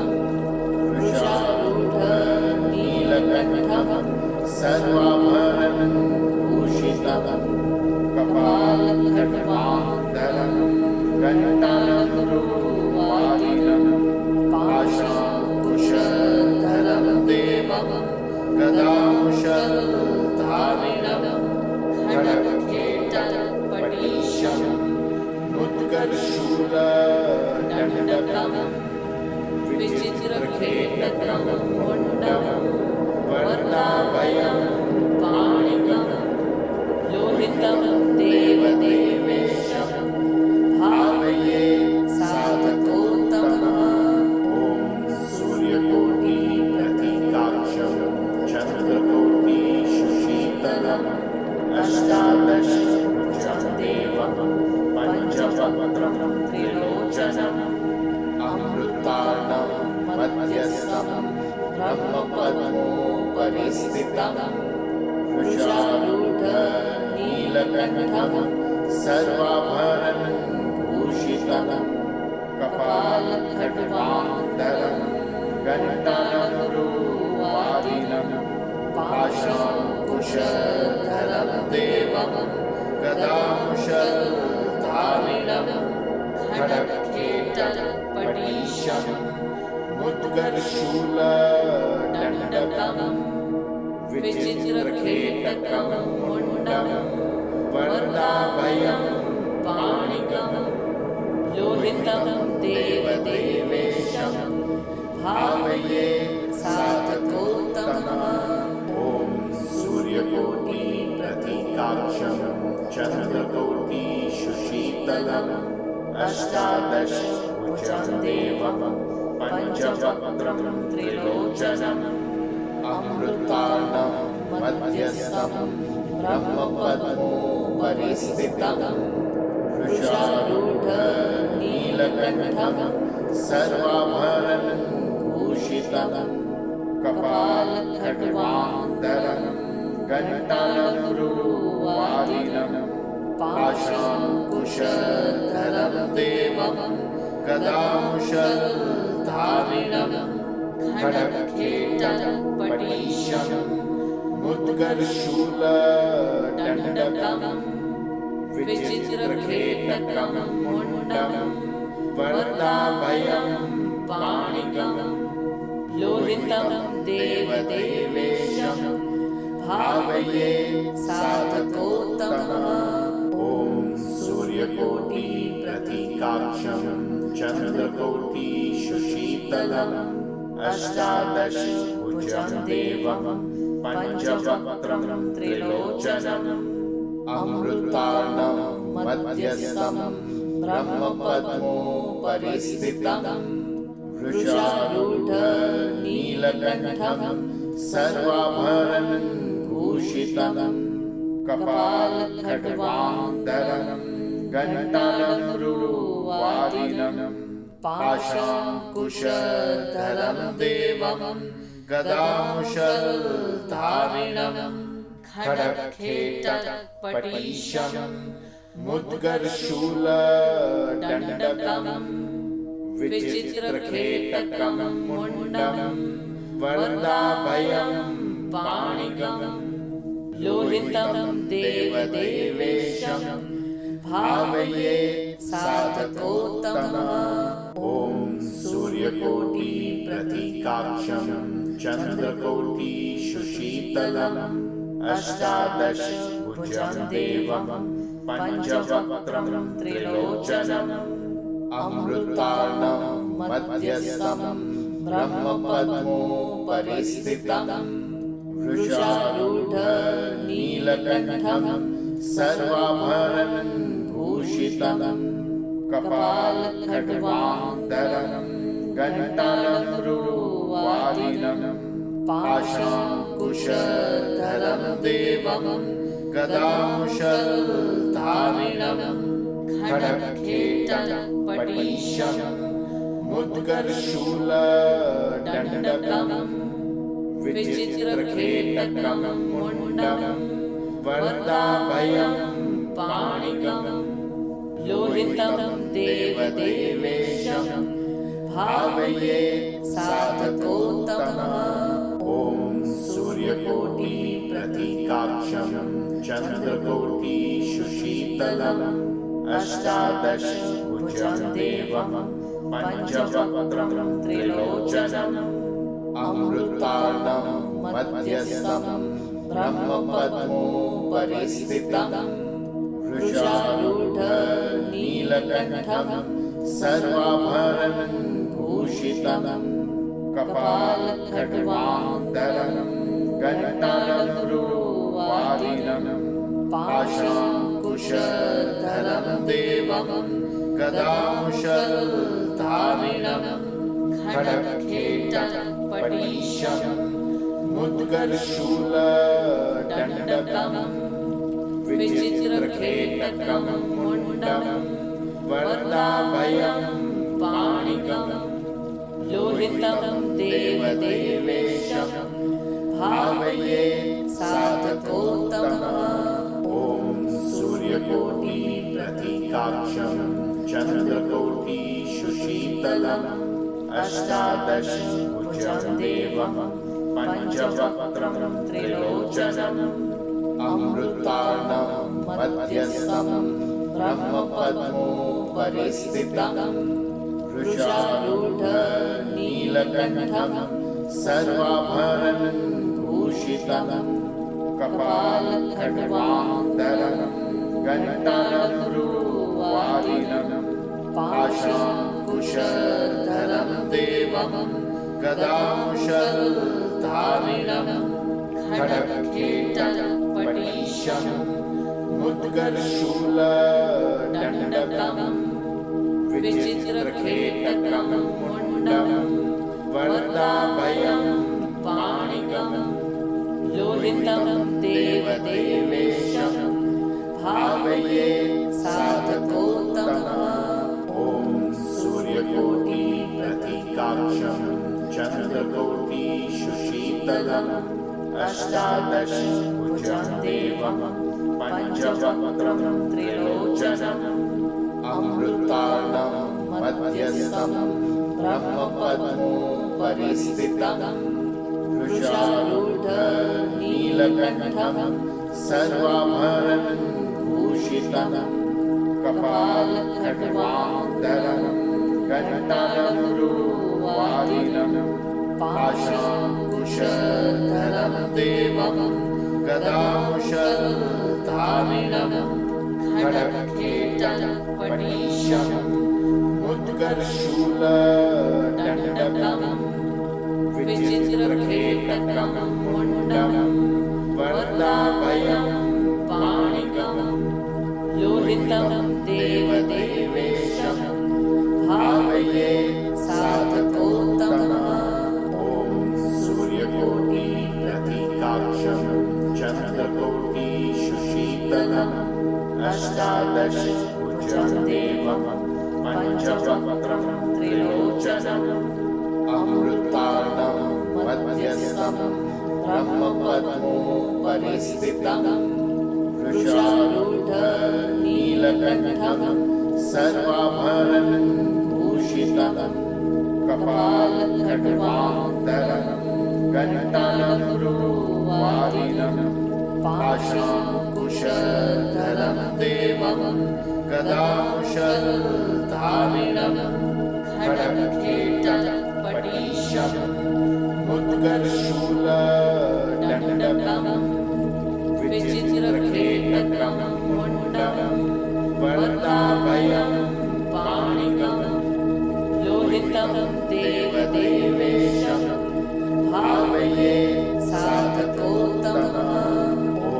वृषारूढं नीलकण्ठं सर्वाभरणं भूषितं कपालखड्गान्तरं घण्टानगुरुवारिणं पाशाङ्कुशधरं देवं गदाकुशलधारिणं खड्गखेटपटीशम् उत्कर्षूलदण्डकं विचित्रखेटकं मुण्डं वरदाभयं पाणिकं लोहितं देवदेवेशं भावये साधकोत्तमः। ॐ सूर्यकोटि प्रतीकाक्षं चन्द्रकोटि सुशीतलम् अष्टादश भुजं देवं पञ्चवक्त्रं त्रिलोचनम् अमृतार्णं मध्यस्थं ब्रह्मपद्मोपरिस्थितं वृषारूढं नीलकण्ठं सर्वाभरणं भूषितं कपालखड्गान्तरं घण्टानगुरुवारिणं पाशाङ्कुशधरं देवं गदाकुशलधारिणं खड्गखेटपटीशम् उत्कर्षूलदण्डकं विचित्रखेटकं मुण्डं वरदाभयं पाणिकं लोहितं देवदेवेशं भावये साधकोत्तमः। ॐ सूर्यकोटि प्रतीकाक्षं चन्द्रकोटि सुशीतलम् अष्टादश भुजं देवं पञ्चवक्त्रं त्रिलोचनम् अमृतार्णं मध्यस्थं ब्रह्मपद्मोपरिस्थितं वृषारूढं नीलकण्ठं सर्वाभरणं भूषितं कपालखड्गान्तरं घण्टानगुरुवारिणं पाशाङ्कुशधरं देवं गदाकुशलधारिणं खड्गखेटपटीशम् उत्कर्षूलदण्डकं विचित्रखेटकं मुण्डं वरदाभयं पाणिकं लोहितं देवदेवेशं भावये साधकोत्तमः। ॐ सूर्यकोटि प्रतीकाक्षं चन्द्रकोटि सुशीतलम् अष्टादश भुजं देवं पञ्चवक्त्रं त्रिलोचनम् अमृतार्णं मध्यस्थं ब्रह्मपद्मोपरिस्थितं वृषारूढं नीलकण्ठं सर्वाभरणं भूषितं कपालखड्गान्तरं घण्टानगुरुवारिणं पाशाङ्कुशधरं देवं गदामुशलधारिणं खड्गखेटपटीशं मुद्गरशूलदण्डकं विचित्रखेटकं मुण्डं वरदाभयं पाणिकं लोहितं देवदेवेशं भावये साधकोत्तमः। ॐ सूर्यकोटि प्रतीकाक्षं चन्द्रकोटिशुशीतलम् अष्टादशभुजं देवं पञ्चवक्त्रं त्रिलोचनम् अमृतार्णं मध्यस्थं ब्रह्मपद्मोपरिस्थितं वृषारूढनीलकण्ठं सर्वाभरणं भूषितं कपालखड्गान्तरं घण्टानमरुवादिनं पाशाङ्कुशधरं देवं गदामुशलधारिणं खड्गखेटपटीशं मुद्गरशूलदण्डकं विचित्रखेटकं मुण्डं वरदाभयं पाणिकं लोहितं देवदेवेशं भावये साधकोत्तमः। ॐ सूर्यकोटि प्रतीकाक्षं चन्द्रकोटिशुशीतलम् अष्टादशभुजं देवं पञ्चवक्त्रं त्रिलोचनम् अमृतार्णं मध्यस्थं ब्रह्मपद्मोपरिस्थितं वृषारूढनीलकण्ठं सर्वाभरणं भूषितं कपालखड्गान्तरं घण्टानमरुवादिनं पाशाङ्कुशधरं देवं गदामुशलधारिणं खड्गखेटपटीशं मुद्गरशूलदण्डकं विचित्रखेटकं मुण्डं वरदाभयं पाणिकं लोहितं देवदेवेशं भावये साधकोत्तमः। ॐ सूर्यकोटि प्रतीकाक्षं चन्द्रकोटिशुशीतलम् अष्टादशभुजं देवं पञ्चवक्त्रं त्रिलोचनम् अमृतार्णं मध्यस्थं ब्रह्मपद्मोपरिस्थितं वृषारूढनीलकण्ठं सर्वाभरणं भूषितं कपालखड्गान्तरं घण्टानमरुवादिनं पाशाङ्कुशधरं देवं गदामुशलधारिणं खड्गखेटपटीशं मुद्गरशूलदण्डकं विचित्रखेटकं मुण्डं वरदाभयं पाणिकं लोहितं देवदेवेशं भावये साधकोत्तमः। ॐ सूर्यकोटि प्रतीकाक्षं चन्द्रकोटिशुशीतलम् अष्टादशभुजं देवं पञ्चवक्त्रं त्रिलोचनम् अमृतार्णं मध्यस्थं ब्रह्मपद्मोपरिस्थितं वृषारूढनीलकण्ठं सर्वाभरणं भूषितं कपालखड्गान्तरं घण्टानमरुवादिनं पाशाङ्कुशधरं देवं गदामुशलधारिणं खड्गखेटपटीशं मुद्गरशूलदण्डकं विचित्रखेटकं मुण्डं वरदाभयं पाणिकं लोहितं देवदेवेशं भावये साधकोत्तमः। ॐ सूर्यकोटि प्रतीकाक्षं चन्द्रकोटिशुशीतलम् अष्टादशभुजं देवं पञ्चवक्त्रं त्रिलोचनम् अमृतार्णं मध्यस्थं ब्रह्मपद्मोपरिस्थितं वृषारूढ नीलकण्ठं सर्वाभरणं भूषितं कपालखड्वान्तरं घण्टानभ्रुवादिनं पाशाङ्कुशधरं देवं गदाकुशलधारिणं खड्गखेटपटीशं मुद्गरशूलदण्डकं विचित्रखेटकं मुण्डं वरदाभयं पाणिकं लोहितं देवदेवेशं भावये साधकोत्तमम्। ॐ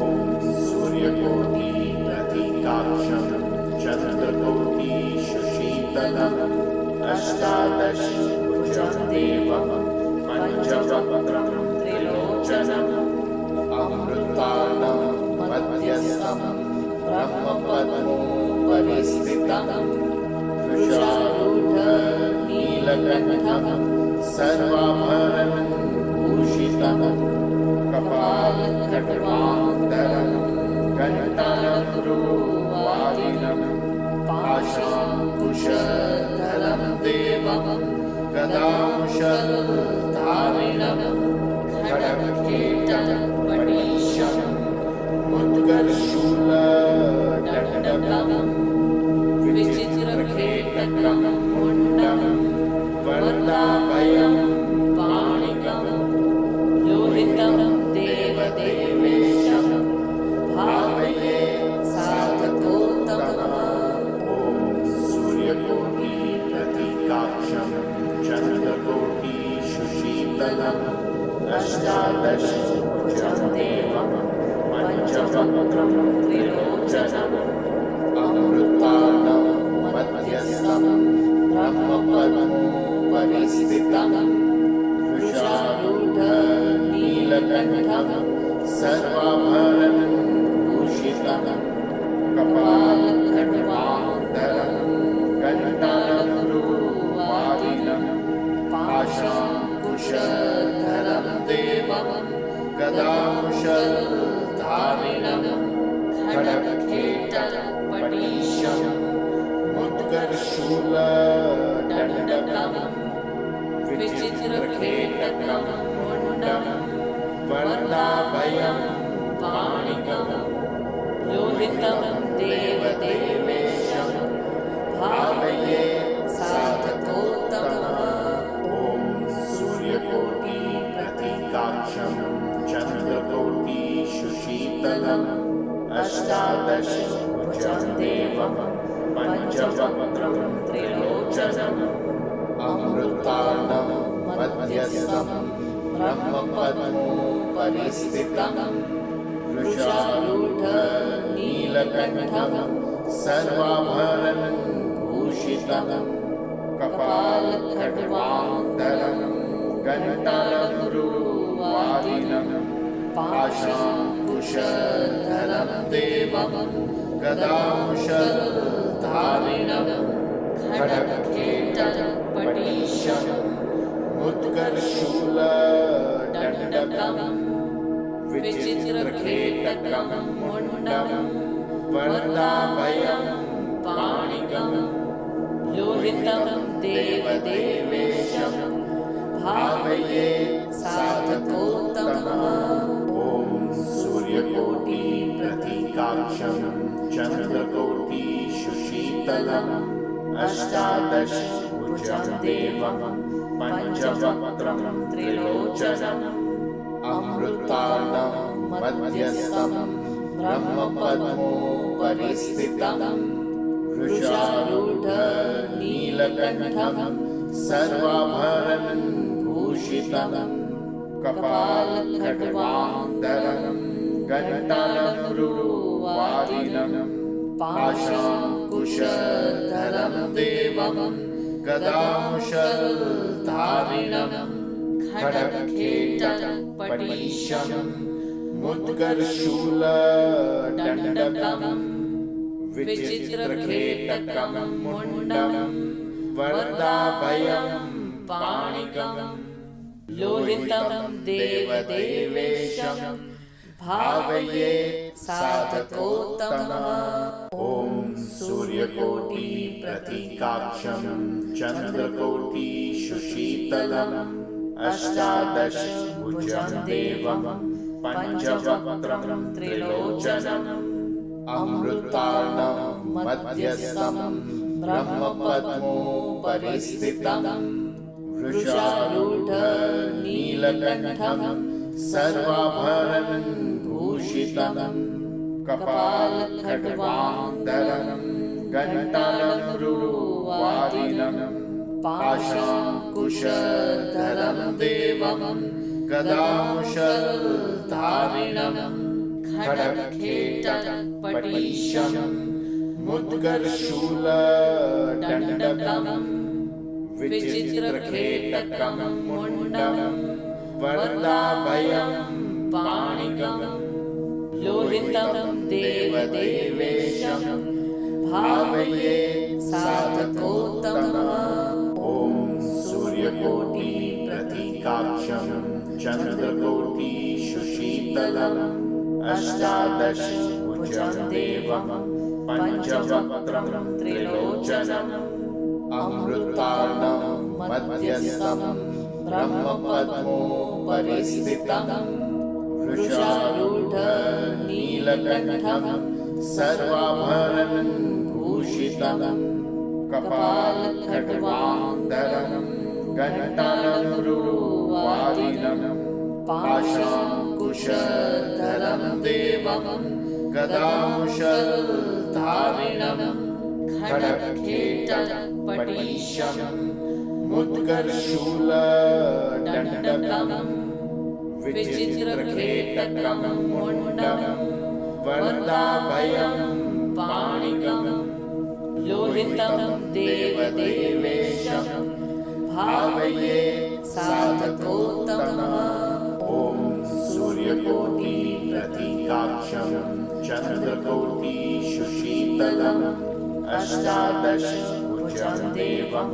सूर्यकोटिप्रतीकाक्षं चन्द्रकोटिशुशीतलम् अष्टादशभुजं देवं पञ्चवक्त्रं त्रिलोचनम् अमृतालं मध्यस्थं ब्रह्मपद्मोपरिस्थितं वृषारूढ नीलकण्ठं सर्वाभरणं भूषितं कपालखड्वान्तरं घण्टानभ्रुवादिनं पाशाङ्कुशधरं देवं गदाकुशलधारिणं खड्गखेटपटीशं मुद्गरशूलदण्डकं विचित्रखेटकं मुण्डं वरदाभयं पाणिकं लोहितं देवदेवेशं भावये साधकोत्तमम्। ॐ सूर्यकोटिप्रतीकाक्षं चन्द्रकोटिशुशीतलम् अष्टादशभुजं देवं पञ्चवक्त्रं त्रिलोचनम् अमृतालं मध्यस्थं ब्रह्मपद्मोपरिस्थितं वृषारूढ नीलकण्ठं सर्वाभरणं भूषितं कपालखड्वान्तरं घण्टानभ्रुवादिनं पाशाङ्कुशधरं देवं गदाकुशलधारिणं खड्गखेटपटीशं मुद्गरशूलदण्डकं विचित्रखेटकं मुण्डं वरदाभयं पाणिकं लोहितं देवदेवेशं भावये साधकोत्तमम्। ॐ सूर्यकोटिप्रतीकाक्षं चन्द्रकोटिशुशीतलम् अष्टादशभुजं देवं पञ्चवक्त्रं त्रिलोचनम् अमृतालं मध्यस्थं ब्रह्मपद्मोपरिस्थितं वृषारूढ नीलकण्ठं सर्वाभरणं भूषितं कपालखड्वान्तरं घण्टानभ्रुवादिनं पाशाङ्कुशधरं देवं गदाकुशलधारिणं खड्गखेटपटीशं मुद्गरशूलदण्डकं विचित्रखेटकं मुण्डं वरदाभयं पाणिकं लोहितं देवदेवेशं भावये साधकोत्तमम्। ॐ सूर्यकोटिप्रतीकाक्षं चन्द्रकोटिशुशीतलम् अष्टादशभुजं देवं पञ्चवक्त्रं त्रिलोचनम् अमृतालं मध्यस्थं ब्रह्मपद्मोपरिस्थितं वृषारूढ नीलकण्ठं सर्वाभरणं भूषितं कपालखड्वान्तरं घण्टानभ्रुवादिनं पाशाङ्कुशधरं देवं गदाकुशलधारिणं खड्गखेटपटीशं मुद्गरशूलदण्डकं विचित्रखेटकं मुण्डं वरदाभयं पाणिकं लोहितं देवदेवेशं भावये साधकोत्तमः। ॐ सूर्यकोटि प्रतीकाक्षं चन्द्रकोटि सुशीतलम् अष्टादश भुजं देवं पंचवक्त्रं त्रिलोचनम् अमृतार्णं मध्यस्थं ब्रह्मपद्मोपरिस्थितं वृषारूढ नीलकण्ठं सर्वाभरणं भूषितं कपालखड्गाधरं घण्टानमरुवादिनं पाशाङ्कुशधरं देवं गदामुशलधारिणं खड्गखेटपटीशं मुद्गरशूलदण्डकं विचित्रखेटकं मुण्डं वरदाभयं पाणिकं लोहितं देवदेवेशं भावये साधकोत्तमः। ॐ सूर्यकोटि प्रतीकाक्षं चन्द्रकोटि सुशीतलम् अष्टादश भुजं देवं पंचवक्त्रं त्रिलोचनम् अमृतार्णं मध्यस्थं ब्रह्मपद्मोपरिस्थितं वृषारूढ नीलकण्ठं सर्वाभरणं भूषितं कपालखड्गाधरं घण्टानमरुवादिनं पाशाङ्कुशधरं देवं गदामुशलधारिणं खड्गखेटपटीशं मुद्गरशूलदण्डकं विचित्रखेटकं मुण्डं वरदाभयं पाणिकं लोहितं देवदेवेशं भावये साधकोत्तमः। ॐ सूर्यकोटि प्रतीकाक्षं चन्द्रकोटि सुशीतलम् अष्टादश भुजं देवं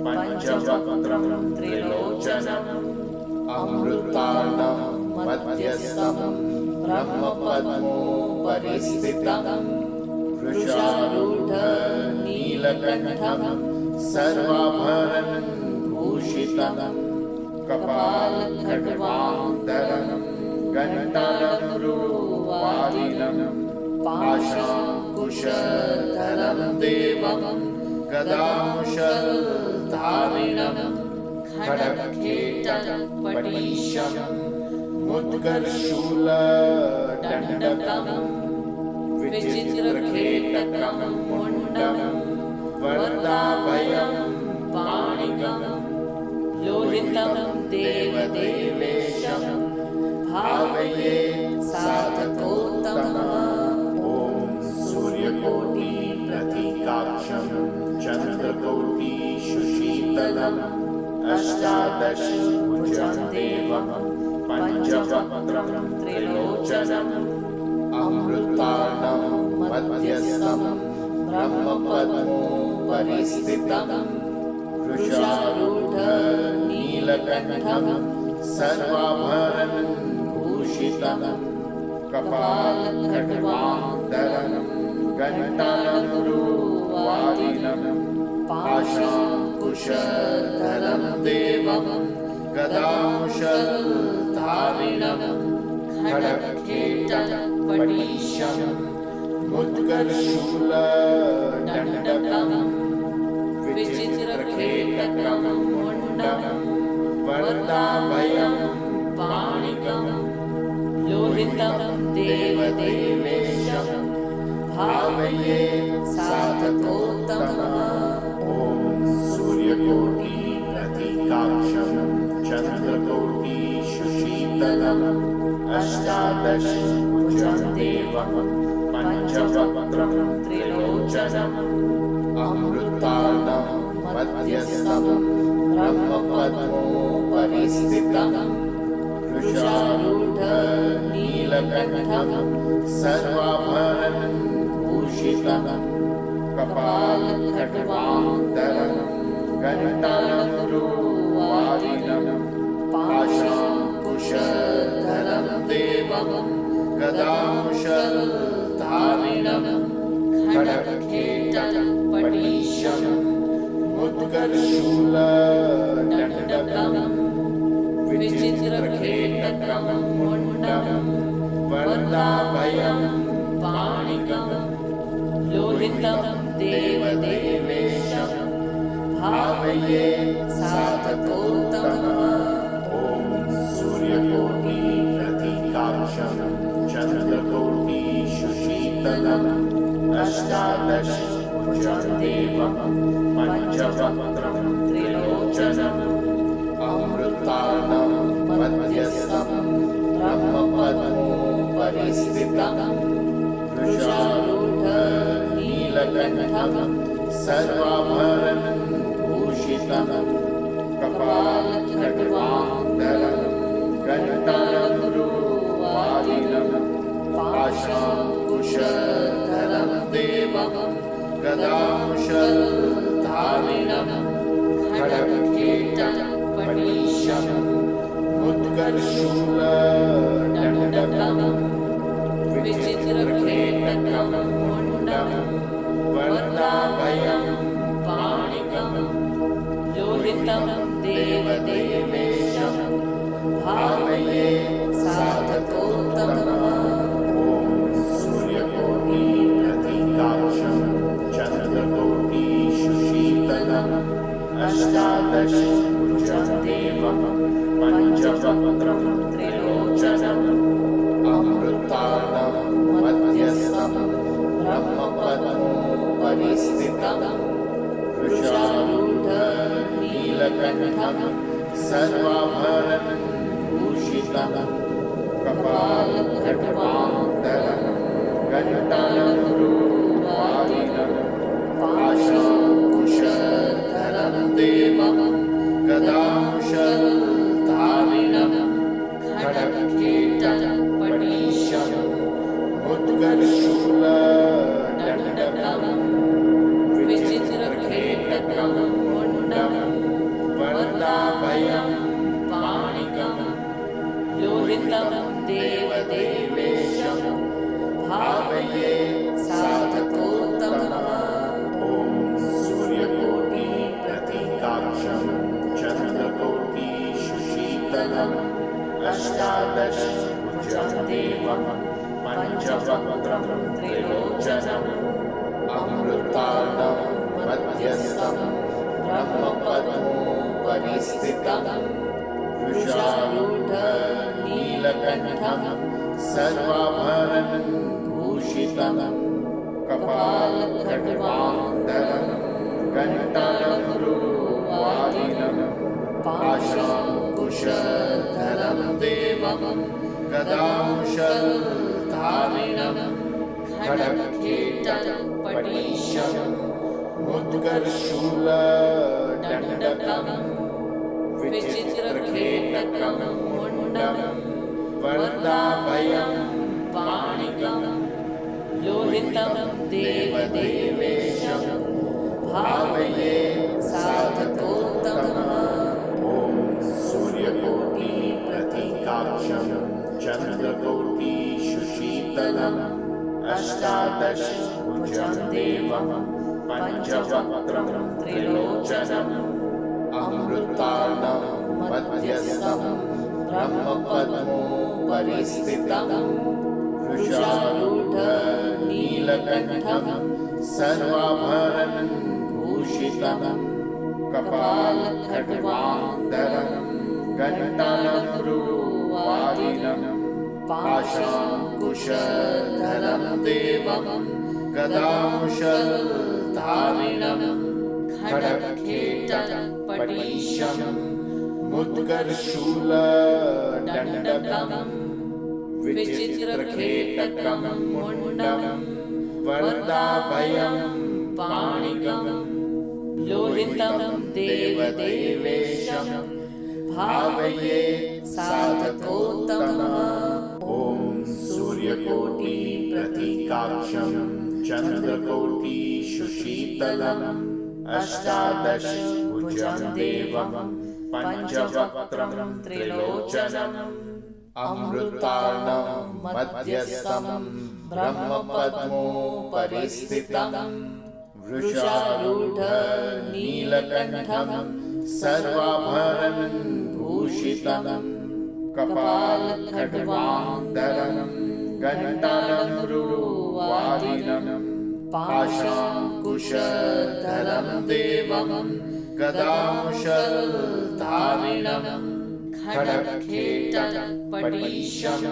पंचवक्त्रं त्रिलोचनम् अमृतार्णं मध्यस्थं ब्रह्मपद्मोपरिस्थितं वृषारूढ नीलकण्ठं सर्वाभरणं भूषितं कपालखड्गाधरं घण्टानमरुवादिनं पाशाङ्कुशधरं देवं गदामुशलधारिणं खड्गखेटपटीशं मुद्गरशूलदण्डकं विचित्रखेटकं मुण्डं वरदाभयं पाणिकं लोहितं देवदेवेशं भावये साधकोत्तमः। ॐ सूर्यकोटि प्रतीकाक्षं चन्द्रकोटि सुशीतलम् अष्टादश भुजं देवं पंचवक्त्रं त्रिलोचनम् अमृतार्णं मध्यस्थं ब्रह्मपद्मोपरिस्थितं वृषारूढ नीलकण्ठं सर्वाभरणं भूषितं कपालखड्गाधरं घण्टानमरुवादिनं पाशाङ्कुशधरं देवं गदामुशलधारिणं खड्गखेटपटीशं मुद्गरशूलदण्डकं विचित्रखेटकं मुण्डं वरदाभयं पाणिकं लोहितं देवदेवेशं भावये साधकोत्तमः। ॐ सूर्यकोटि प्रतीकाक्षं चन्द्रकोटि सुशीतलम् अष्टादश भुजं देवं पंचवक्त्रं त्रिलोचनम् अमृतार्णं मध्यस्थं ब्रह्मपद्मोपरिस्थितं वृषारूढ नीलकण्ठं सर्वाभरणं भूषितं कपालखड्गाधरं घण्टानमरुवादिनं गदामुशलधारिणं खड्गखेटपटीशं मुद्गरशूलदण्डकं विचित्रखेटकं मुण्डं वरदाभयं पाणिकं लोहितं देवदेवेशं भावये साधकोत्तमम्। ॐ सूर्यकोटिप्रतीकाक्षं चन्द्रकोटिसुशीतलम् अष्टादशभुजं देवं पञ्चवक्त्रं त्रिलोचनम् अमृतार्णं मध्यस्थं ब्रह्मपद्मोपरि स्थितं वृषारूढनीलकण्ठं सर्वाभरणं भूषितं कपालखड्गाधरं घण्टानमृवादिनं पाशाङ्कुशधरं देवं गदामुशलधारिणं खड्गखेटपटीशं मुद्गरशूलदण्डकं विचित्रखेटकं मुण्डं वरदाभयं पाणिकं लोहितं देवदेवेशं भावये साधकोत्तमम्। ॐ सूर्यकोटिप्रतीकाक्षं चन्द्रकोटिसुशीतलम् अष्टादशभुजं देवं पञ्चवक्त्रं त्रिलोचनम् अमृतार्णं मध्यस्थं ब्रह्मपद्मोपरि स्थितं वृषारूढनीलकण्ठं सर्वाभरणं भूषितं कपालखड्गाधरं घण्टानमृवादिनं पाशाङ्कुशधरं देवं गदामुशलधारिणं खड्गखेटपटीशं मुद्गरशूलदण्डकं विचित्रखेटकं मुण्डं वरदाभयं पाणिकं लोहितं देवदेवेशं भावये साधकोत्तमम्। ॐ सूर्यकोटिप्रतीकाक्षं चन्द्रकोटिसुशीतलम् अष्टादशभुजं देवं पञ्चवक्त्रं त्रिलोचनम् अमृतार्णं मध्यस्थं ब्रह्मपद्मोपरि स्थितं वृषारूढनीलकण्ठं सर्वाभरणं भूषितं कपालखड्गाधरं घण्टानमृवादिनं पाशाङ्कुशधरं देवं गदामुशलधारिणं खड्गखेटपटीशं मुद्गरशूलदण्डकं विचित्रखेटकं मुण्डं वरदाभयं पाणिकं लोहितं देवदेवेशं भावये साधकोत्तमम्। ॐ सूर्यकोटिप्रतीकाक्षं चन्द्रकोटिसुशीतलम् अष्टादशभुजं देवं पञ्चवक्त्रं त्रिलोचनम् अमृतार्णं मध्यस्थं ब्रह्मपद्मोपरि स्थितं वृषारूढनीलकण्ठं सर्वाभरणं भूषितं कपालखड्गाधरं घण्टानमृवादिनं पाशाङ्कुशधरं देवं गदामुशलधारिणं खड्गखेटपटीशं मुद्गरशूलदण्डकं विचित्रखेटकं मुण्डं वरदाभयं पाणिकं लोहितं देवदेवेशं भावये साधकोत्तमम्। ॐ सूर्यकोटिप्रतीकाक्षं चन्द्रकोटिसुशीतलम् अष्टादशभुजं देवं पञ्चवक्त्रं त्रिलोचनम् अमृतार्णं मध्यस्थं ब्रह्मपद्मोपरिस्थितं वृषारूढनीलकण्ठं सर्वाभरणभूषितं कपालखड्गान्धरं घण्टाडमरुवादिनं पाशाङ्कुशधरं देवं गदामुशलधारिणं खड्गखेटपटीशं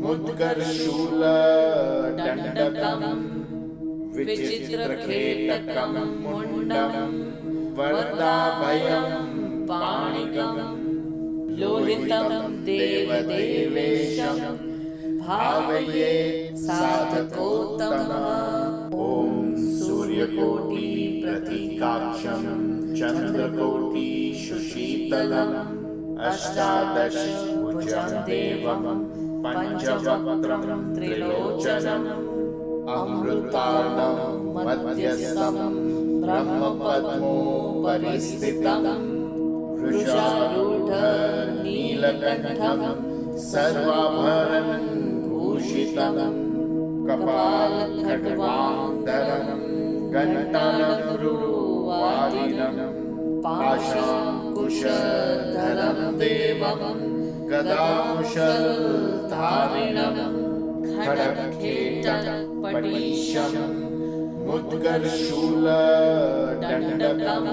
मुद्गरशूलदण्डकं विचित्रखेटकं मुण्डं वरदाभयं पाणिकं लोहितं देवदेवेशं भावये साधकोत्तमः। ॐ सूर्यकोटिप्रतीकाक्षं चन्द्रकोटिसुशीतलम् अष्टादशभुजं देवं पञ्चवक्त्रं त्रिलोचनम् अमृतार्णं मध्यस्थं ब्रह्मपद्मोपरिस्थितं वृषारूढनीलकण्ठं सर्वाभरणभूषितं कपालखड्गान्धरं घण्टाडमरुवादिनं पाशाङ्कुशधरं देवं गदामुशलधारिणं खड्गखेटपटीशं मुद्गरशूलदण्डकं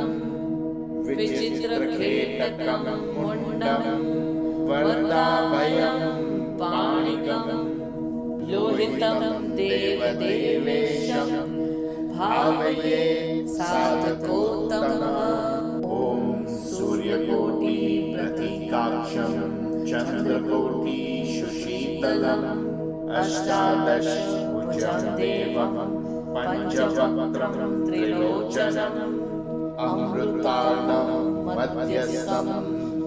विचित्रखेटकं मुण्डं वरदाभयं पाणिकं लोहितं देवदेवेशं भावये साधकोत्तमः। ॐ सूर्यकोटिप्रतीकाक्षं चन्द्रकोटिसुशीतलम् अष्टादशभुजं देवं पञ्चवक्त्रं त्रिलोचनम् अमृतार्णं मध्यस्थं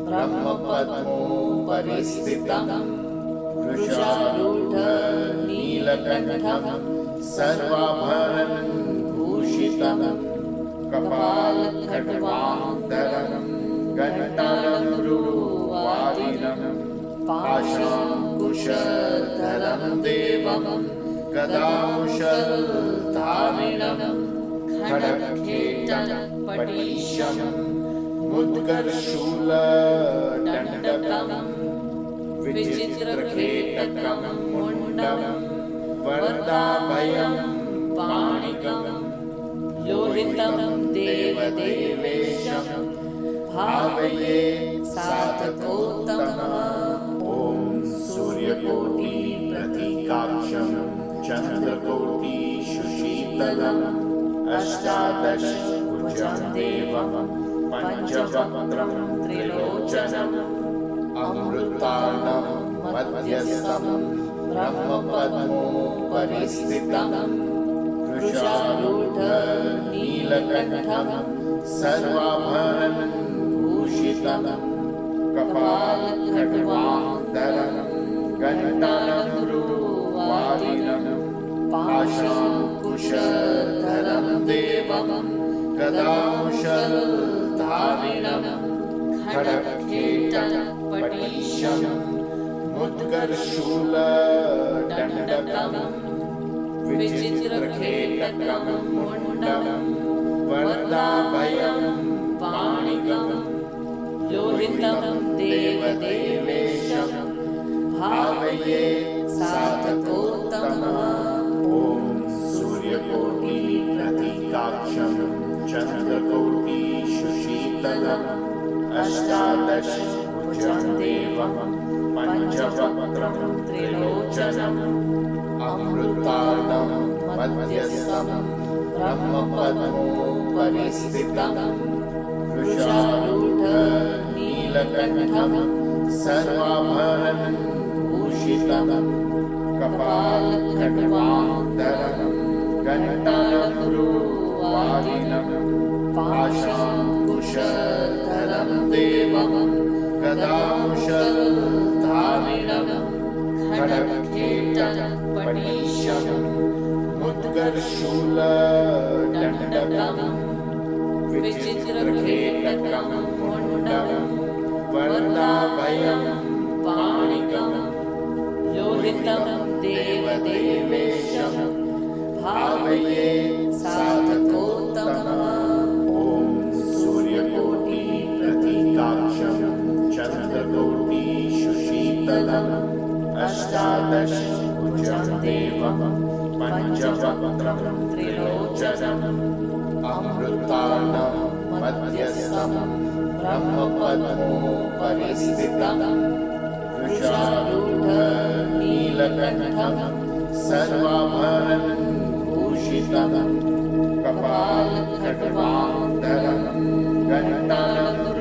ब्रह्मपद्मोपरिस्थितं वृषारूढनीलकण्ठं सर्वाभरणभूषितं कपालखड्गान्धरं घण्टाडमरुवादिनं पाशाङ्कुशधरं देवं गदामुशलधारिणं खड्गखेटपटीशं मुद्गरशूलदण्डकं विचित्रखेटकं मुण्डं वरदाभयं पाणिकं लोहितं देवदेवेशं भावये साधकोत्तमः। ॐ सूर्यकोटिप्रतीकाक्षं चन्द्रकोटिसुशीतलम् अष्टादशभुजं देवं पञ्चवक्त्रं त्रिलोचनम् अमृतार्णं मध्यस्थं ब्रह्मपद्मोपरिस्थितं वृषारूढनीलकण्ठं सर्वाभरणभूषितं कपालखड्गान्धरं घण्टाडमरुवादिनं पाशाङ्कुशधरं देवं गदामुशलधारिणं खड्गखेटपटीशं मुद्गरशूलदण्डकं विचित्रखेटकं मुण्डं वरदाभयं पाणिकं लोहितं देवदेवेशं भावये साधकोत्तमः। ॐ सूर्यकोटिप्रतीकाक्षं चन्द्रकोटिसुशीतलम् अष्टादशभुजं देवं पञ्चवक्त्रं त्रिलोचनम् अमृतार्णं मध्यस्थं ब्रह्मपद्मोपरिस्थितं वृषारूढनीलकण्ठं सर्वाभरणभूषितं कपालखड्गान्धरं घण्टाडमरुवादिनं पाशाङ्कुशधरं देवं गदामुशलधारिणं खड्गखेटपटीशं मुद्गरशूलदण्डकं विचित्रखेटकं मुण्डं वरदाभयं पाणिकं लोहितं देवदेवेशं भावये साधकोत्तमः। ॐ सूर्यकोटि प्रतीकाक्षं चन्द्रकोटि सुशीतलम् अष्टादशभुजं देवं पञ्चवक्त्रं त्रिलोचनम् अमृतार्णं मध्यस्थं ब्रह्मपद्मोपरिस्थितं वृषारूढं नीलकण्ठं सर्वाभरणं भूषितं कपालखड्गाधरं घण्टानगुरुवारिणं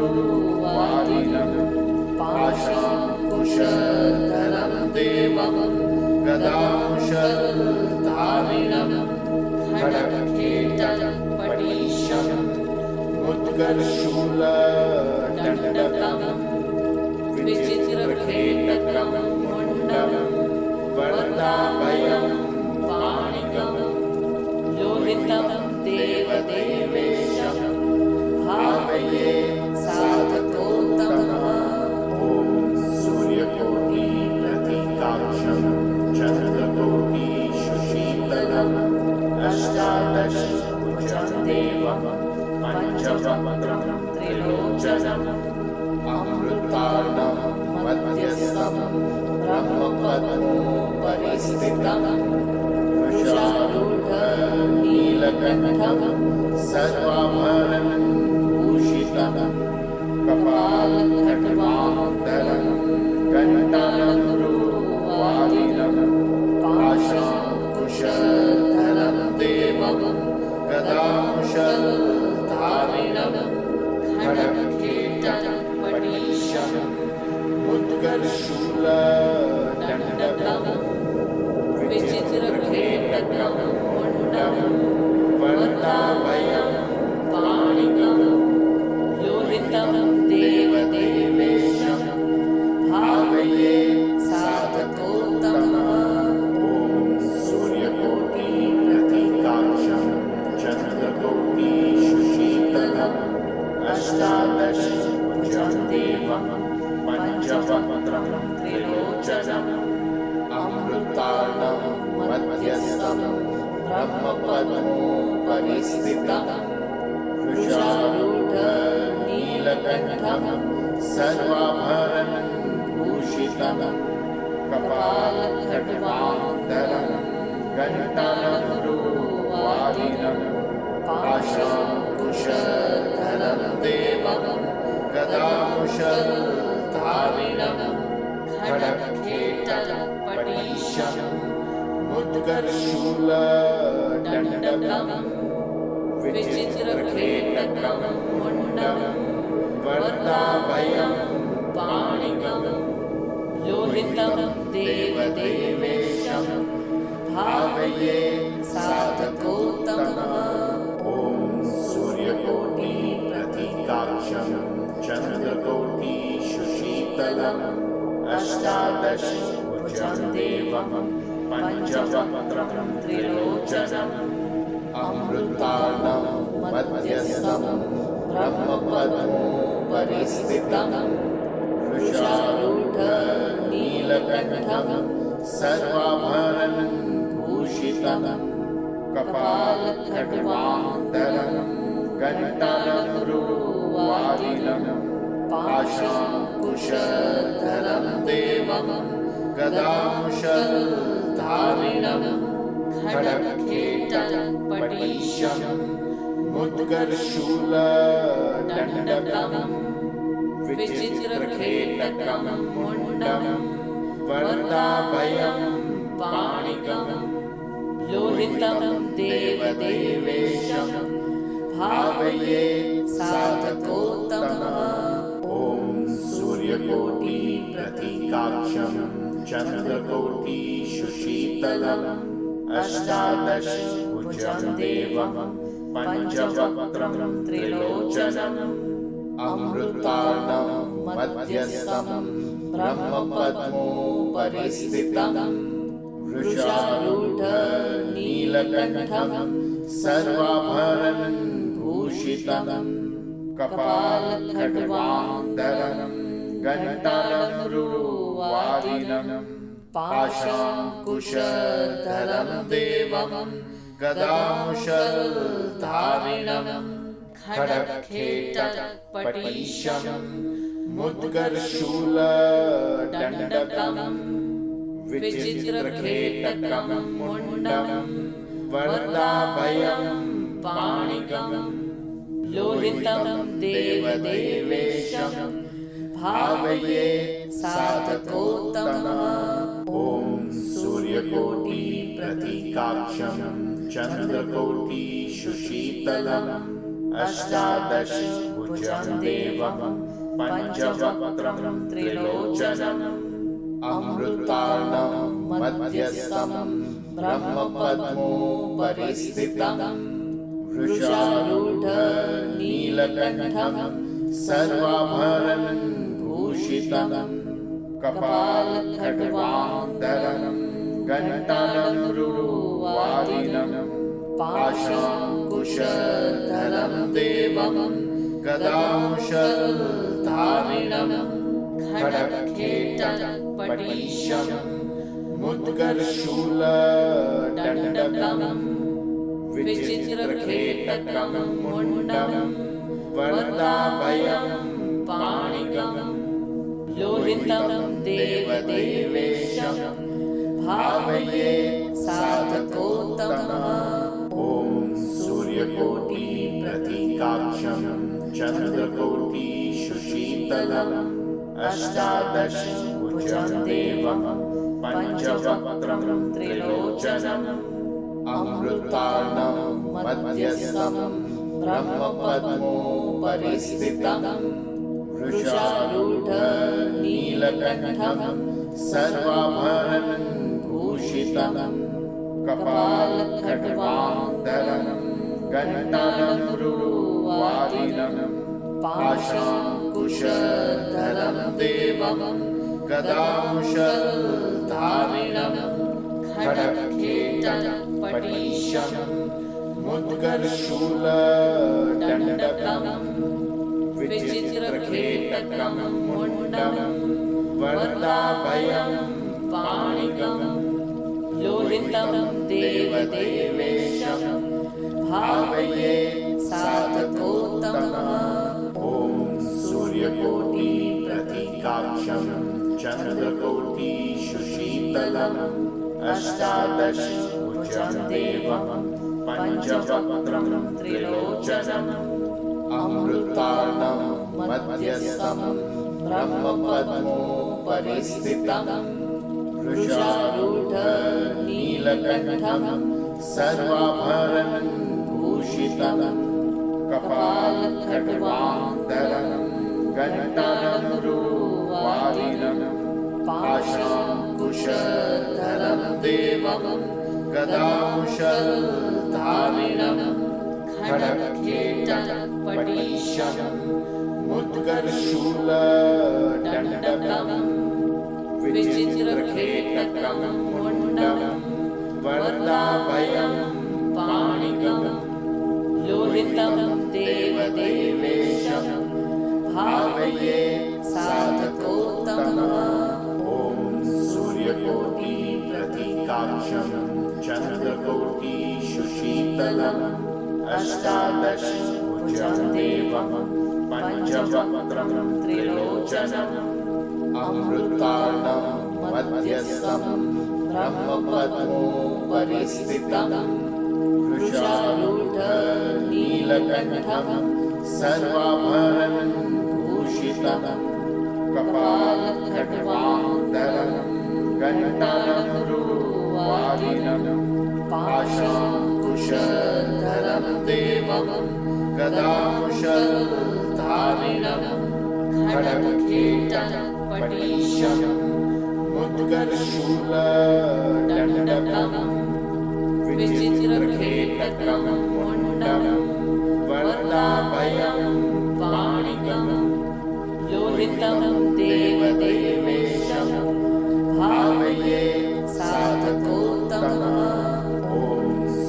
पाशाङ्कुशधरं देवं गदाकुशलधारिणं खड्गखेटपटीशं मुद्गरशूलदण्डकं विचित्रखेटकं मुण्डं वरदाभयं पाणिकं लोहितं देवदेवेशं भावये साधकोत्तमः। ॐ सूर्यकोटि प्रतीकाक्षं चन्द्रकोटि सुशीतलम् अष्टादशभुजं देवं पञ्चवक्त्रं त्रिलोचनम् अमृतार्णं मध्यस्थं ब्रह्मपद्मोपरिस्थितं वृषारूढं नीलकण्ठं सर्वाभरणं भूषितं कपालखड्गाधरं घण्टानगुरुवारिणं पाशाङ्कुशधरं देवं गदाकुशलधारिणं खड्गखेटपटीशं मुद्गरशूलदण्डकं विचित्रखेटकं मुण्डं वरदाभयं पाणिकं लोहितं देवदेवेशं भावये साधकोत्तमः। ॐ सूर्यकोटि प्रतीकाक्षं चन्द्रकोटि सुशीतलम् अष्टादशभुजं देवं पञ्चवक्त्रं त्रिलोचनम् अमृतार्णं मध्यस्थं ब्रह्मपद्मोपरिस्थितं वृषारूढं नीलकण्ठं सर्वाभरणं भूषितं कपालखड्गाधरं घण्टानगुरुवारिणं पाशाङ्कुशधरं देवं गदाकुशलधारिणं खड्गखेटपटीशं मुद्गरशूलदण्डकं विचित्रखेटकं मुण्डं वरदाभयं पाणिकं लोहितं देवदेवेशं भावये साधकोत्तमः। ॐ सूर्यकोटि प्रतीकाक्षं चन्द्रकोटि सुशीतलम् अष्टादशभुजं देवं पञ्चवक्त्रं त्रिलोचनम् अमृतार्णं मध्यस्थं ब्रह्मपद्मोपरिस्थितं वृषारूढं नीलकण्ठं सर्वाभरणं भूषितं कपालखड्गाधरं घण्टानगुरुवारिणं पाशाङ्कुशधरं देवं गदाकुशलधारिणं खड्गखेटपटीशं मुद्गरशूलदण्डकं विचित्रखेटकं मुण्डं वरदाभयं पाणिकं लोहितं देवदेवेशं भावये साधकोत्तमः। ॐ सूर्यकोटि प्रतीकाक्षं चन्द्रकोटि सुशीतलम् अष्टादशभुजं देवं पञ्चवक्त्रं त्रिलोचनम् अमृतार्णं मध्यस्थं ब्रह्मपद्मोपरिस्थितं वृषारूढं नीलकण्ठं सर्वाभरणं भूषितं कपालखड्गाधरं घण्टानगुरुवारिणं पाशाङ्कुशधरं देवं गदामुशलधारिणं खड्गखेटपटीशं मुद्गरशूलदण्डकं विचित्रखेटकं मुण्डं वरदाभयं पाणिकं लोहितं देवदेवेशं भावये साधकोत्तमः। ॐ सूर्यकोटि प्रतीकाक्षं चन्द्रकोटिशुशीतलम् अष्टादशभुजं देवं पञ्चवक्त्रं त्रिलोचनम् अमृतार्णं मध्यस्थं ब्रह्मपद्मोपरि स्थितं वृषारूढनीलकण्ठं सर्वाभरणं भूषितं कपालखड्गान्तरं घण्टानमरुवादिनं पाशाङ्कुशधरं देवं गदामुशलधारिणं खड्गखेटपटीशं मुद्गरशूलदण्डकं विचित्रखेटकं मुण्डं वरदाभयं पाणिकं लोहितं देवदेवेशं भावये साधकोत्तमः। ॐ सूर्यकोटि प्रतीकाक्षं चन्द्रकोटिशुशीतलम् अष्टादशभुजं देवं पञ्चवक्त्रं त्रिलोचनम् अमृतार्णं मध्यस्थं ब्रह्मपद्मोपरि स्थितं वृषारूढनीलकण्ठं सर्वाभरणं भूषितं कपालखड्गान्तरं घण्टानमरुवादिनं पाशाङ्कुशधरं देवं गदामुशलधारिणं खड्गखेटपटीशं मुद्गरशूलदण्डकं विचित्रखेटकं मुण्डं वरदाभयं पाणिकं लोहितं देवदेवेशं भावये साधकोत्तमः। ॐ सूर्यकोटि प्रतीकाक्षं चन्द्रकोटिशुशीतलम् अष्टादशभुजं देवं पञ्चवक्त्रं त्रिलोचनम् अमृतार्णं मध्यस्थं ब्रह्मपद्मोपरि स्थितं वृषारूढनीलकण्ठं सर्वाभरणं भूषितं कपालखड्गान्तरं घण्टानमरुवादिनं पाशाङ्कुशधरं देवं गदामुशलधारिणं खड्गखेटपटीशं मुद्गरशूलदण्डकं विचित्रखेटकं मुण्डं वरदाभयं पाणिकं लोहितं देवदेवेशं भावये साधकोत्तमः। ॐ सूर्यकोटि प्रतीकाक्षं चन्द्रकोटिशुशीतलम् अष्टादशभुजं देवं पञ्चवक्त्रं त्रिलोचनम् अमृतार्णं मध्यस्थं ब्रह्मपद्मोपरि स्थितं वृषारूढनीलकण्ठं सर्वाभरणं भूषितं कपालखड्गान्तरं घण्टानमरुवादिनं पाशाङ्कुशधरं देवं गदामुशलधारिणं खड्गखेटपटीशं मुद्गरशूलदण्डकं विचित्रखेटकं मुण्डं वरदाभयं पाणिकं लोहितं देवदेवेशं भावये साधकोत्तमः। ॐ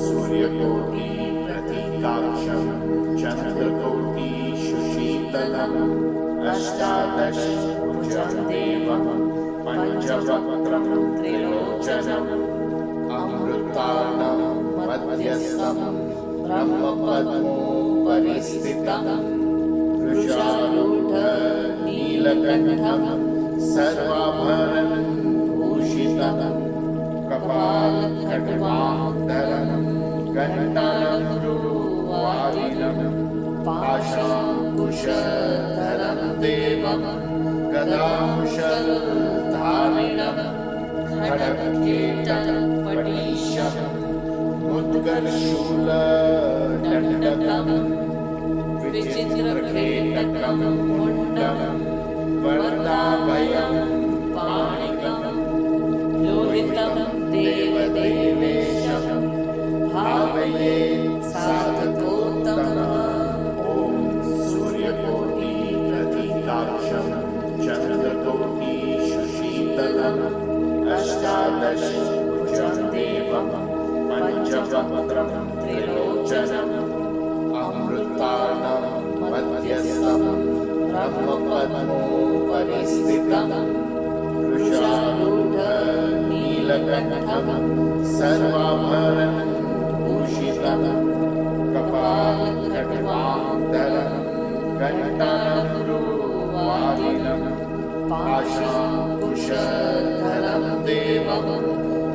सूर्यकोटि प्रतीकाक्षं चन्द्रकोटिशुशीतलम् अष्टादशभुजं देवं पञ्चवक्त्रं त्रिलोचनम् अमृतार्णं मध्यस्थं ब्रह्मपद्मोपरिस्थितं वृषारूढं नीलकण्ठं सर्वाभरणं भूषितं कपालखड्गाधरं घण्टानमरुवादिनं पाशाङ्कुशधरं देवं गदांशधारिणं खड्गकेटपटीशं मुद्गरशूलदण्डकं विचित्रखेटकं मुण्डं वरदाभयं पाणिकं लोहितं देवदेवेशं भावये साधकोत्तमः। ॐ सूर्यकोटिप्रतीकाक्षं चन्द्रकोटिशुशीतलम् अष्टादशभुजं देवं पञ्चवक्त्रं त्रिलोचनम् अमृतार्णं मध्यस्थं ब्रह्मपद्मोपरिस्थितं वृषारूढं नीलकण्ठं सर्वाभरणं भूषितं कपालखड्गाधरं घण्टानमरुवादिनं पाशाङ्कुशधरं देवं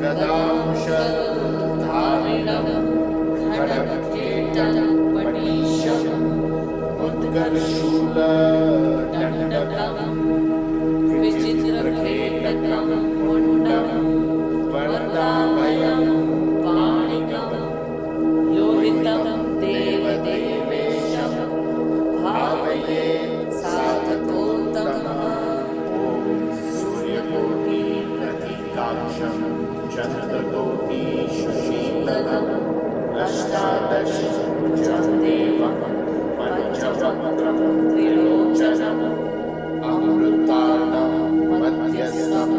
गदांशधारिणं खड्गकेटपटीशं मुद्गरशूलदण्डकं विचित्रखेटकं मुण्डं वरदाभयं पाणिकं लोहितं देवदेवेशं भावये साधकोत्तमः। ॐ सूर्यकोटिप्रतीकाक्षं चन्द्रकोटिशुशीतलम् अष्टादशभुजं देवं पञ्चवक्त्रं त्रिलोचनम् अमृतार्णं मध्यस्थं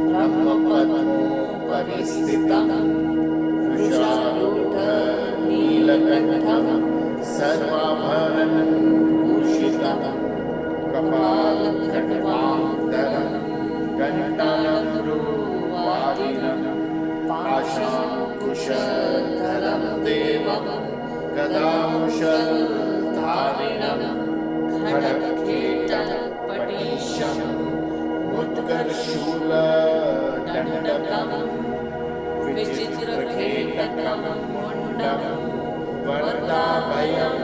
ब्रह्मपद्मोपरिस्थितं वृषारूढं नीलकण्ठं सर्वाभरणं भूषितं कपालखड्गाधरं घण्टानमरुवादिनं पाशाङ्कुशधरं देवं गदांशधारिणं खड्गकेटपटीशं मुद्गरशूलदण्डकं विचित्रखेटकं मुण्डं वरदाभयं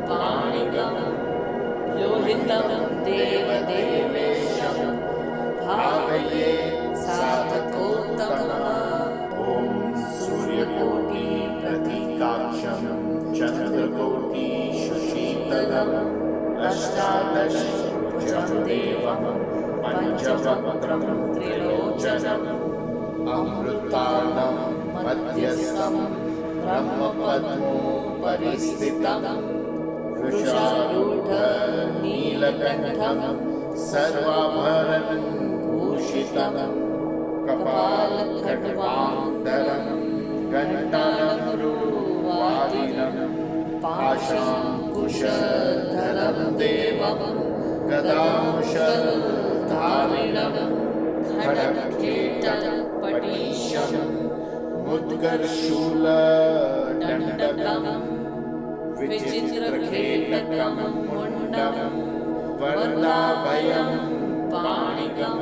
पाणिकं लोहितं देवदेवेशं भावये साधकोत्तमः। ॐ सूर्यकोटिप्रतीकाक्षं चन्द्रकोटिशुशीतलम् अष्टादशभुजं देवं पञ्चवक्त्रं त्रिलोचनम् अमृतार्णं मध्यस्थं ब्रह्मपद्मोपरिस्थितं वृषारूढं नीलकण्ठं सर्वाभरणं भूषितं कपालखड्गाधरं घण्टानमरुवादिनं पाशाङ्कुशधरं देवं गदांशधारिणं खड्गकेटपटीशं मुद्गरशूलदण्डकं विचित्रखेटकं मुण्डं वरदाभयं पाणिकं